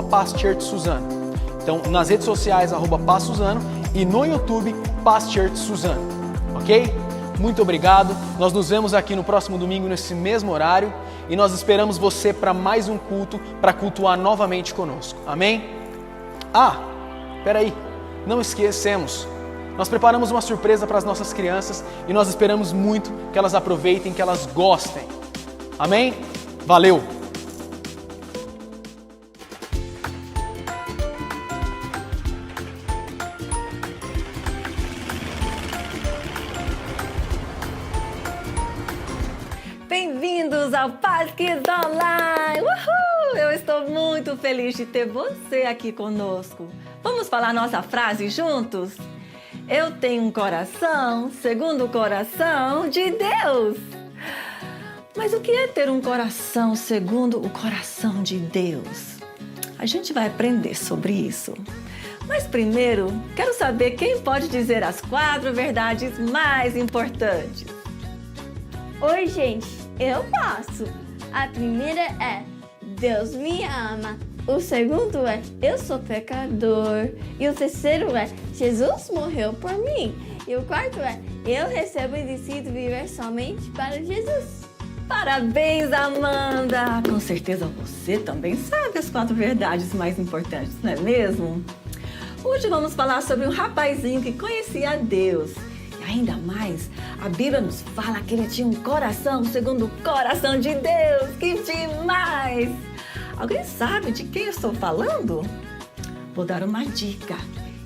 @PazChurchSuzano. Então, nas redes sociais, @PazSuzano e no YouTube, PazChurchSuzano. Ok? Muito obrigado. Nós nos vemos aqui no próximo domingo, nesse mesmo horário. E nós esperamos você para mais um culto, para cultuar novamente conosco. Amém? Peraí, não esquecemos. Nós preparamos uma surpresa para as nossas crianças e nós esperamos muito que elas aproveitem, que elas gostem. Amém? Valeu! Bem-vindos ao Paz Kids Online! Uhul! Eu estou muito feliz de ter você aqui conosco. Vamos falar nossa frase juntos? Eu tenho um coração segundo o coração de Deus. Mas o que é ter um coração segundo o coração de Deus? A gente vai aprender sobre isso. Mas primeiro, quero saber quem pode dizer as 4 verdades mais importantes. Oi, gente, eu posso. A primeira é: Deus me ama. O segundo é eu sou pecador. E o terceiro é Jesus morreu por mim. E o quarto é eu recebo e decido viver somente para Jesus. Parabéns, Amanda! Com certeza você também sabe as 4 verdades mais importantes, não é mesmo? Hoje vamos falar sobre um rapazinho que conhecia a Deus. E ainda mais, a Bíblia nos fala que ele tinha um coração segundo o coração de Deus. Que demais! Alguém sabe de quem eu estou falando? Vou dar uma dica.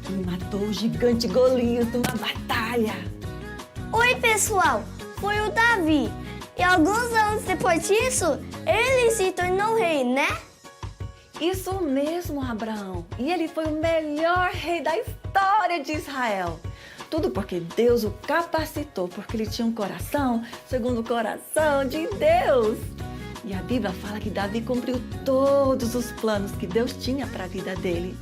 Ele matou o gigante Golias numa batalha. Oi, pessoal! Foi o Davi. E alguns anos depois disso, ele se tornou rei, né? Isso mesmo, Abraão. E ele foi o melhor rei da história de Israel. Tudo porque Deus o capacitou, porque ele tinha um coração segundo o coração de Deus. E a Bíblia fala que Davi cumpriu todos os planos que Deus tinha para a vida dele.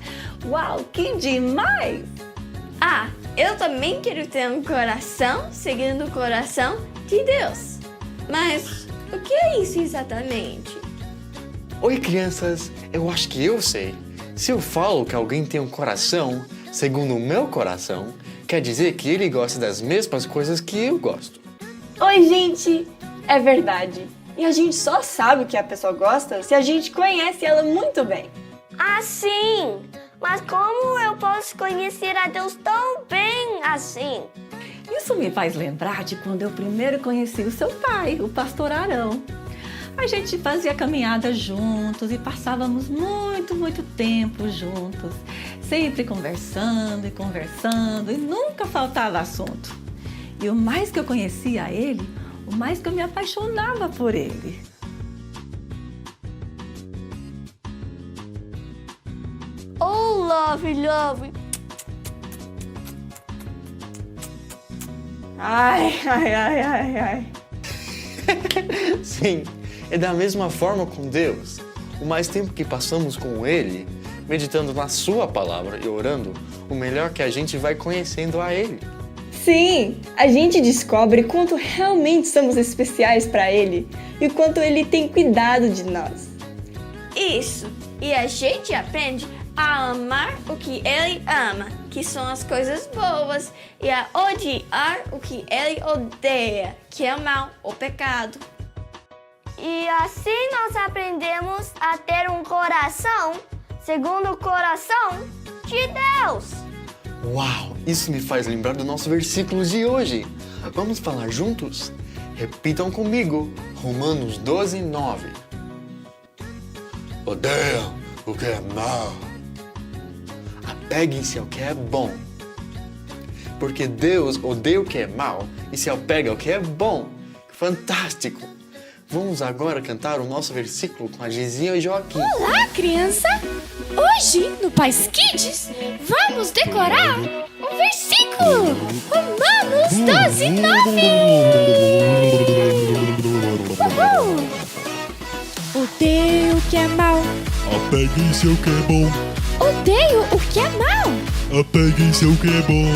Uau, que demais! Ah, eu também quero ter um coração seguindo o coração de Deus. Mas o que é isso exatamente? Oi, crianças! Eu acho que eu sei. Se eu falo que alguém tem um coração segundo o meu coração, quer dizer que ele gosta das mesmas coisas que eu gosto. Oi, gente! É verdade. E a gente só sabe o que a pessoa gosta se a gente conhece ela muito bem. Ah, sim! Mas como eu posso conhecer a Deus tão bem assim? Isso me faz lembrar de quando eu primeiro conheci o seu pai, o pastor Arão. A gente fazia caminhada juntos e passávamos muito tempo juntos, sempre conversando e nunca faltava assunto. E o mais que eu conhecia ele, o mais que eu me apaixonava por ele. Oh, love! Ai. Sim, é da mesma forma com Deus. O mais tempo que passamos com Ele, meditando na Sua palavra e orando, o melhor que a gente vai conhecendo a Ele. Sim, a gente descobre quanto realmente somos especiais para Ele e o quanto Ele tem cuidado de nós. Isso. E a gente aprende a amar o que Ele ama, que são as coisas boas, e a odiar o que Ele odeia, que é o mal, o pecado. E assim nós aprendemos a ter um coração segundo o coração de Deus. Uau, isso me faz lembrar do nosso versículo de hoje. Vamos falar juntos? Repitam comigo, Romanos 12, 9. Odeiam o que é mal. Apeguem-se ao que é bom. Porque Deus odeia o que é mal e se apega ao que é bom. Fantástico! Vamos agora cantar o nosso versículo com a Gizinha e Joaquim. Olá, criança! Hoje, no Pais Kids, vamos decorar um versículo! Romanos 12, 9! Uhul! Odeio o que é mal. Apeguem-se ao que é bom. Odeio o que é mal. Apeguem-se ao que é bom.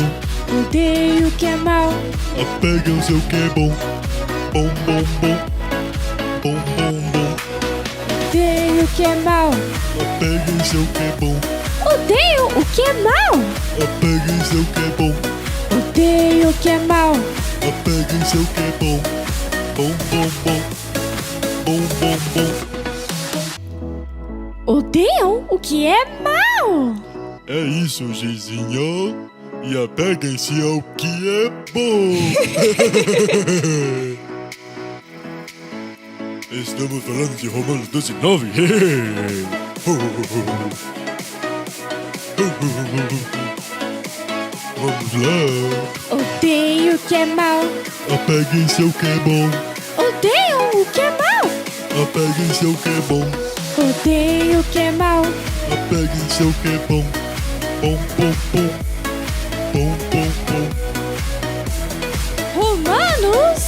Odeio o que é mal. Apeguem-se ao que é bom. Bom. Odeio o que é mal. Apeguem-se ao que é bom. Odeio o que é mal. Apeguem-se ao que é bom. Odeio o que é mal. Apeguem-se ao que é bom. Bom. Odeiam o que é mal. É isso, Gizinha. E apeguem-se ao que é bom. Estamos falando de Romanos 12, 9. Vamos lá. Odeio o que é mal. Apeguem-se ao que é bom. Odeiam o que é mal. Apeguem-se ao que é bom. Odeio o que é mal. Apeguem-se ao que é bom. Bom. Romanos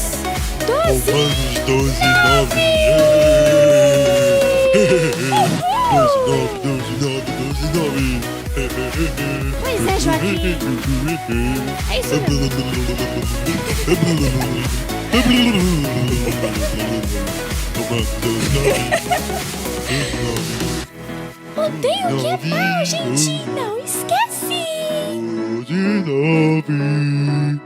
12, Romanos 12, 9. 12, 9. Pois é, Joaquim. É isso mesmo. Odeio o que é mal, gente. Não esquece. 19.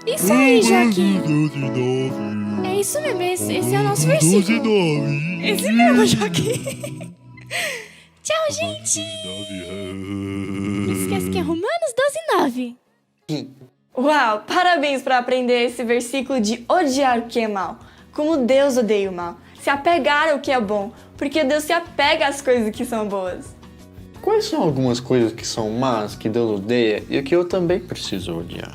Isso aí, Joaquim. 12, É isso mesmo, esse é o nosso versículo. 9. Esse mesmo, Joaquim. Tchau, gente. Não esquece que é Romanos 12:9. Uau, parabéns por aprender esse versículo de odiar o que é mal. Como Deus odeia o mal. Se apegar ao que é bom, porque Deus se apega às coisas que são boas. Quais são algumas coisas que são más, que Deus odeia e que eu também preciso odiar?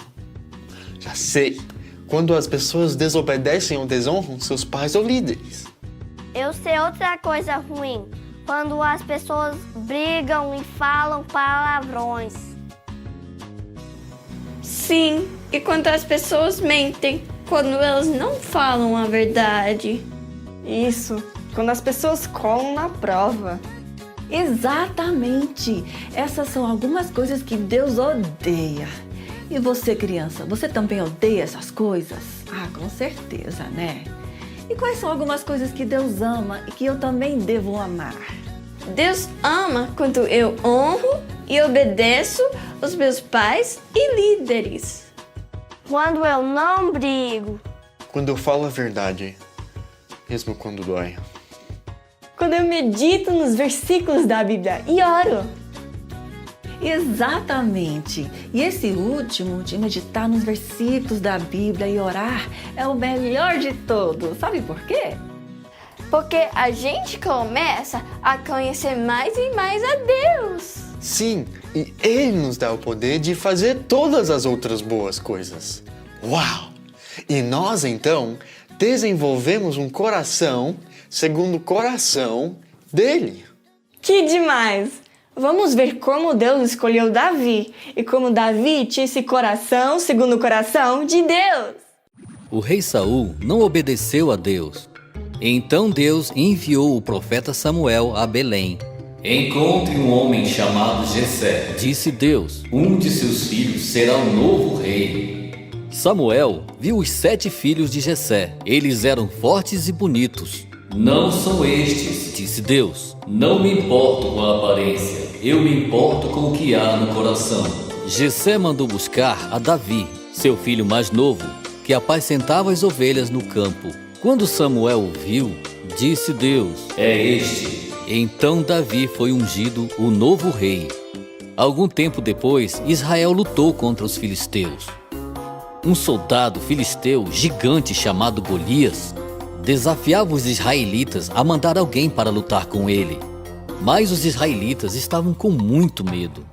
Já sei, quando as pessoas desobedecem ou desonram seus pais ou líderes. Eu sei outra coisa ruim. Quando as pessoas brigam e falam palavrões. Sim, e quando as pessoas mentem, quando elas não falam a verdade. Isso, quando as pessoas colam na prova. Exatamente! Essas são algumas coisas que Deus odeia. E você, criança, você também odeia essas coisas? Ah, com certeza, né? E quais são algumas coisas que Deus ama e que eu também devo amar? Deus ama quando eu honro e obedeço os meus pais e líderes. Quando eu não brigo. Quando eu falo a verdade, mesmo quando dói. Quando eu medito nos versículos da Bíblia e oro. Exatamente! E esse último, de meditar nos versículos da Bíblia e orar, é o melhor de todos. Sabe por quê? Porque a gente começa a conhecer mais e mais a Deus. Sim, e Ele nos dá o poder de fazer todas as outras boas coisas. Uau! E nós, então, desenvolvemos um coração segundo o coração dele. Que demais! Vamos ver como Deus escolheu Davi e como Davi tinha esse coração segundo o coração de Deus. O rei Saul não obedeceu a Deus. Então Deus enviou o profeta Samuel a Belém. Encontre um homem chamado Jessé, disse Deus. Um de seus filhos será o novo rei. Samuel viu os 7 filhos de Jessé. Eles eram fortes e bonitos. Não são estes, disse Deus. Não me importo com a aparência, eu me importo com o que há no coração. Jessé mandou buscar a Davi, seu filho mais novo, que apacentava as ovelhas no campo. Quando Samuel o viu, disse Deus: é este. Então Davi foi ungido o novo rei. Algum tempo depois, Israel lutou contra os filisteus. Um soldado filisteu gigante chamado Golias desafiava os israelitas a mandar alguém para lutar com ele. Mas os israelitas estavam com muito medo.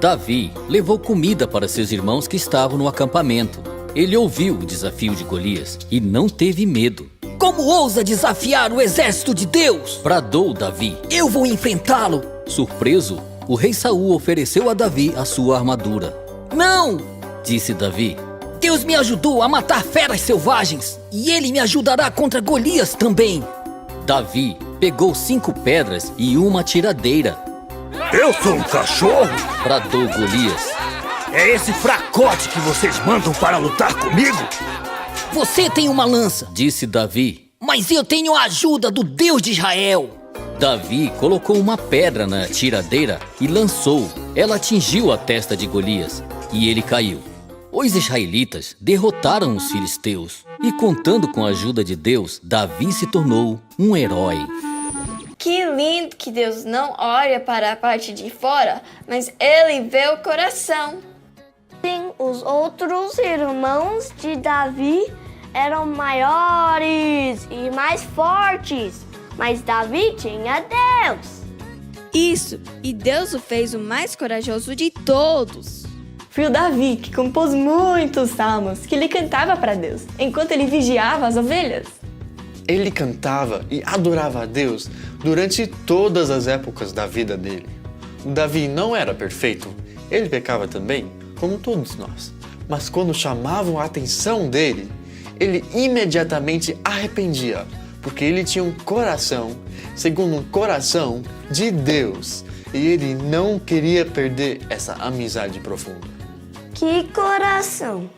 Davi levou comida para seus irmãos que estavam no acampamento. Ele ouviu o desafio de Golias e não teve medo. Como ousa desafiar o exército de Deus? Bradou Davi. Eu vou enfrentá-lo. Surpreso, o rei Saul ofereceu a Davi a sua armadura. Não! Disse Davi. Deus me ajudou a matar feras selvagens e ele me ajudará contra Golias também. Davi pegou 5 pedras e uma tiradeira. Eu sou um cachorro? Bradou Golias. É esse fracote que vocês mandam para lutar comigo? Você tem uma lança, disse Davi. Mas eu tenho a ajuda do Deus de Israel. Davi colocou uma pedra na tiradeira e lançou. Ela atingiu a testa de Golias e ele caiu. Os israelitas derrotaram os filisteus e, contando com a ajuda de Deus, Davi se tornou um herói. Que lindo que Deus não olha para a parte de fora, mas Ele vê o coração. Sim, os outros irmãos de Davi eram maiores e mais fortes, mas Davi tinha Deus. Isso, e Deus o fez o mais corajoso de todos. Foi o Davi que compôs muitos salmos que ele cantava para Deus, enquanto ele vigiava as ovelhas. Ele cantava e adorava a Deus durante todas as épocas da vida dele. O Davi não era perfeito, ele pecava também, como todos nós. Mas quando chamavam a atenção dele, ele imediatamente arrependia, porque ele tinha um coração, segundo um coração de Deus, e ele não queria perder essa amizade profunda. Que coração!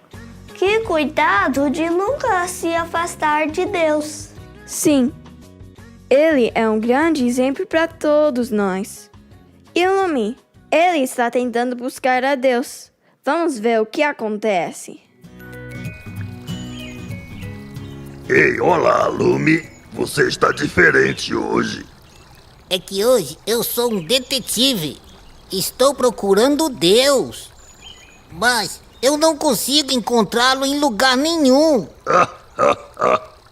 Que cuidado de nunca se afastar de Deus! Sim, Ele é um grande exemplo para todos nós. E Lumi, ele está tentando buscar a Deus. Vamos ver o que acontece. Ei, olá, Lumi. Você está diferente hoje. É que hoje eu sou um detetive. Estou procurando Deus. Mas eu não consigo encontrá-lo em lugar nenhum.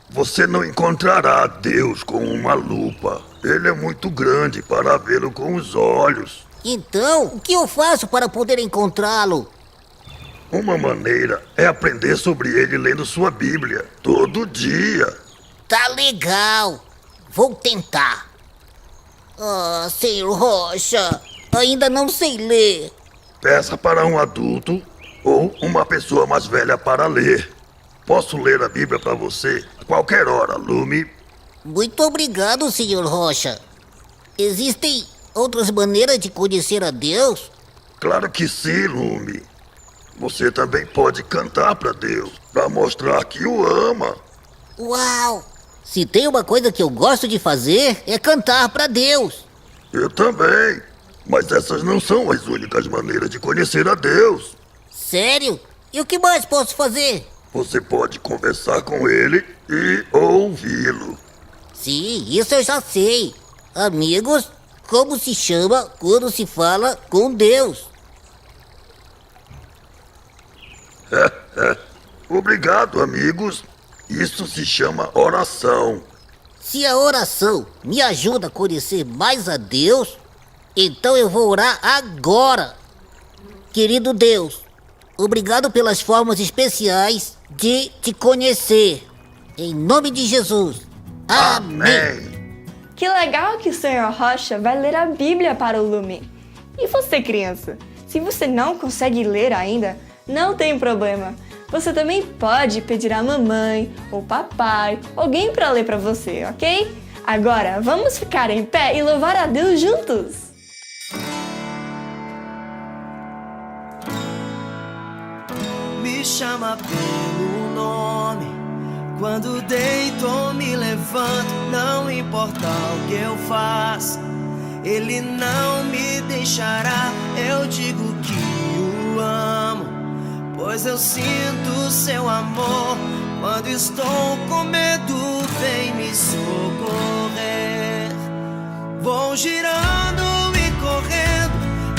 Você não encontrará Deus com uma lupa. Ele é muito grande para vê-lo com os olhos. Então, o que eu faço para poder encontrá-lo? Uma maneira é aprender sobre ele lendo sua Bíblia todo dia. Tá legal. Vou tentar. Ah, Senhor Rocha, ainda não sei ler. Peça para um adulto ou uma pessoa mais velha para ler. Posso ler a Bíblia para você a qualquer hora, Lumi. Muito obrigado, Senhor Rocha. Existem outras maneiras de conhecer a Deus? Claro que sim, Lumi. Você também pode cantar para Deus, para mostrar que o ama. Uau! Se tem uma coisa que eu gosto de fazer, é cantar para Deus. Eu também. Mas essas não são as únicas maneiras de conhecer a Deus. Sério? E o que mais posso fazer? Você pode conversar com ele e ouvi-lo. Sim, isso eu já sei. Amigos, como se chama quando se fala com Deus? Obrigado, amigos. Isso se chama oração. Se a oração me ajuda a conhecer mais a Deus, então eu vou orar agora. Querido Deus, obrigado pelas formas especiais de te conhecer. Em nome de Jesus. Amém. Que legal que o Senhor Rocha vai ler a Bíblia para o Lumi. E você, criança? Se você não consegue ler ainda, não tem problema. Você também pode pedir a mamãe ou papai, alguém para ler para você, ok? Agora, vamos ficar em pé e louvar a Deus juntos. Me chama pelo nome, quando deito ou me levanto, não importa o que eu faço, Ele não me deixará. Eu digo que o amo, pois eu sinto seu amor. Quando estou com medo, vem me socorrer. Vou girando e correndo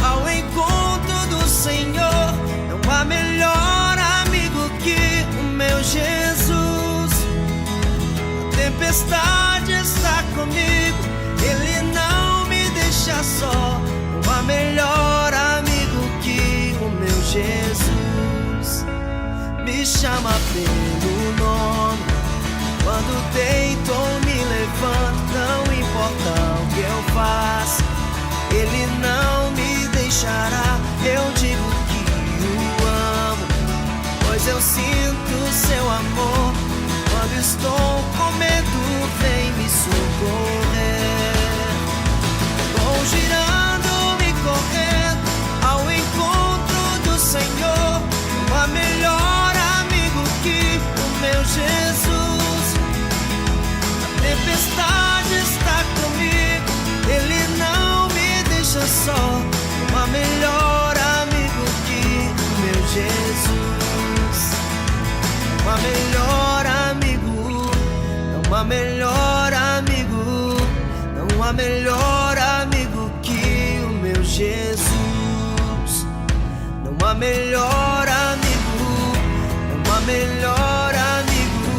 ao encontro do Senhor. Não há melhor amigo que o meu Jesus. A tempestade está comigo, Ele não me deixa só. Não há melhor amigo que o meu Jesus. Me chama pelo nome, quando deito ou me levanto, não importa o que eu faço, Ele não me deixará. Eu digo que o amo, pois eu sinto seu amor. Quando estou com medo, vem me socorrer. Vou girando e correndo ao encontro do Senhor. Não há melhor amigo que o meu Jesus. A tempestade está comigo, Ele não me deixa só. Não há melhor amigo que o meu Jesus. Não há melhor amigo, não há melhor amigo, não há melhor amigo que o meu Jesus. Não há melhor amigo, não há melhor amigo,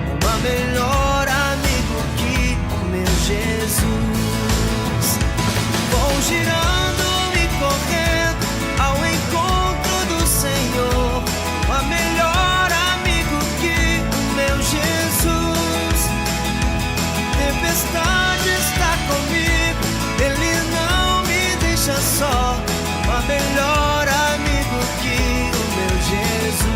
não há melhor amigo que o meu Jesus. Vou girando e correndo ao encontro do Senhor. Não há melhor amigo que o meu Jesus. A tempestade está comigo, Ele não me deixa só. Não há melhor amigo que o meu Jesus.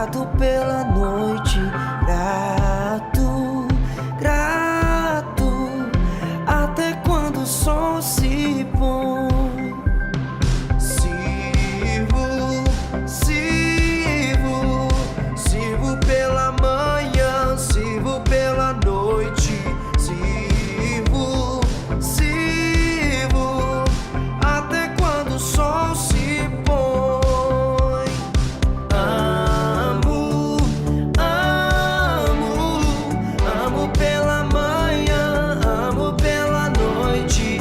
grato pela noite, grato, grato, até quando o sol se põe. Sirvo pela manhã, sirvo pela noite, sirvo até quando o sol se põe. Amo pela manhã, amo pela noite,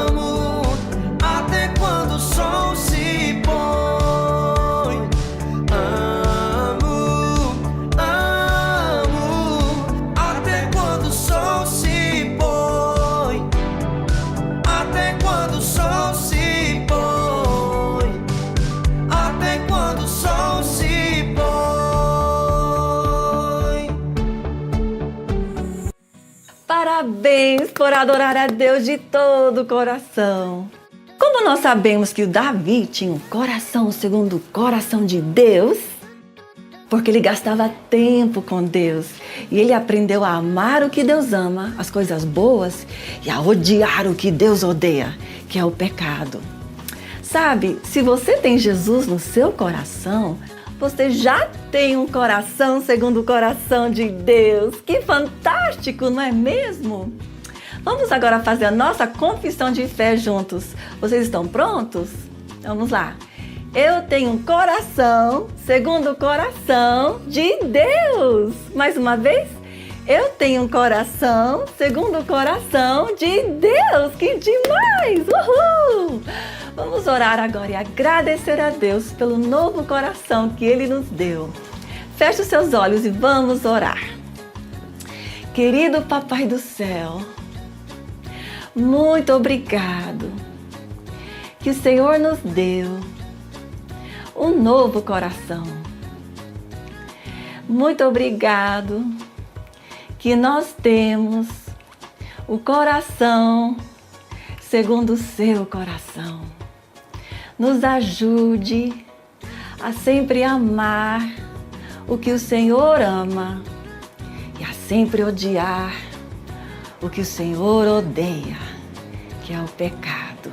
amo até quando o sol se põe. Até quando o sol se põe. Até quando o sol se põe. Até quando o sol se põe. Parabéns por adorar a Deus de todo o coração. Como nós sabemos que o Davi tinha um coração segundo o coração de Deus, porque ele gastava tempo com Deus e ele aprendeu a amar o que Deus ama, as coisas boas, e a odiar o que Deus odeia, que é o pecado. Sabe, se você tem Jesus no seu coração, você já tem um coração segundo o coração de Deus. Que fantástico, não é mesmo? Vamos agora fazer a nossa confissão de fé juntos. Vocês estão prontos? Vamos lá. Eu tenho um coração segundo o coração de Deus. Mais uma vez. Eu tenho um coração segundo o coração de Deus. Que demais! Uhul! Vamos orar agora e agradecer a Deus pelo novo coração que Ele nos deu. Feche os seus olhos e vamos orar. Querido Papai do Céu, muito obrigado que o Senhor nos deu um novo coração. Muito obrigado que nós temos o coração segundo o seu coração. Nos ajude a sempre amar o que o Senhor ama e a sempre odiar o que o Senhor odeia, que é o pecado.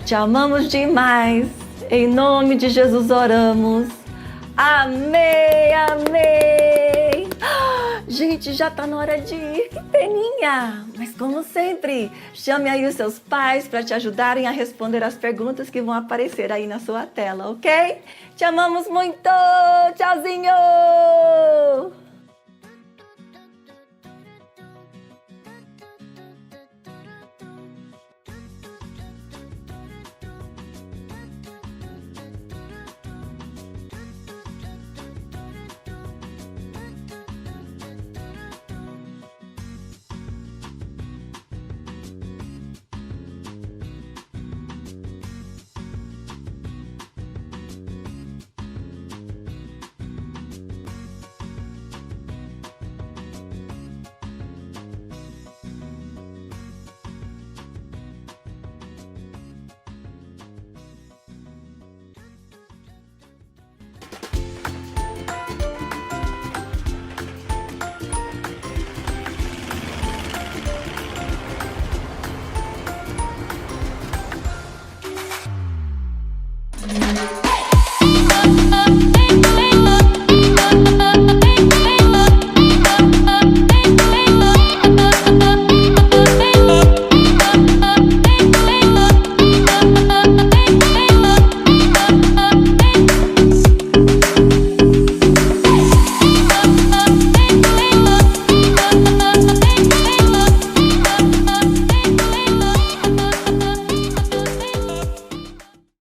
Te amamos demais. Em nome de Jesus oramos. Amém, amém. Gente, já tá na hora de ir. Que peninha. Mas como sempre, chame aí os seus pais para te ajudarem a responder as perguntas que vão aparecer aí na sua tela, ok? Te amamos muito. Tchauzinho.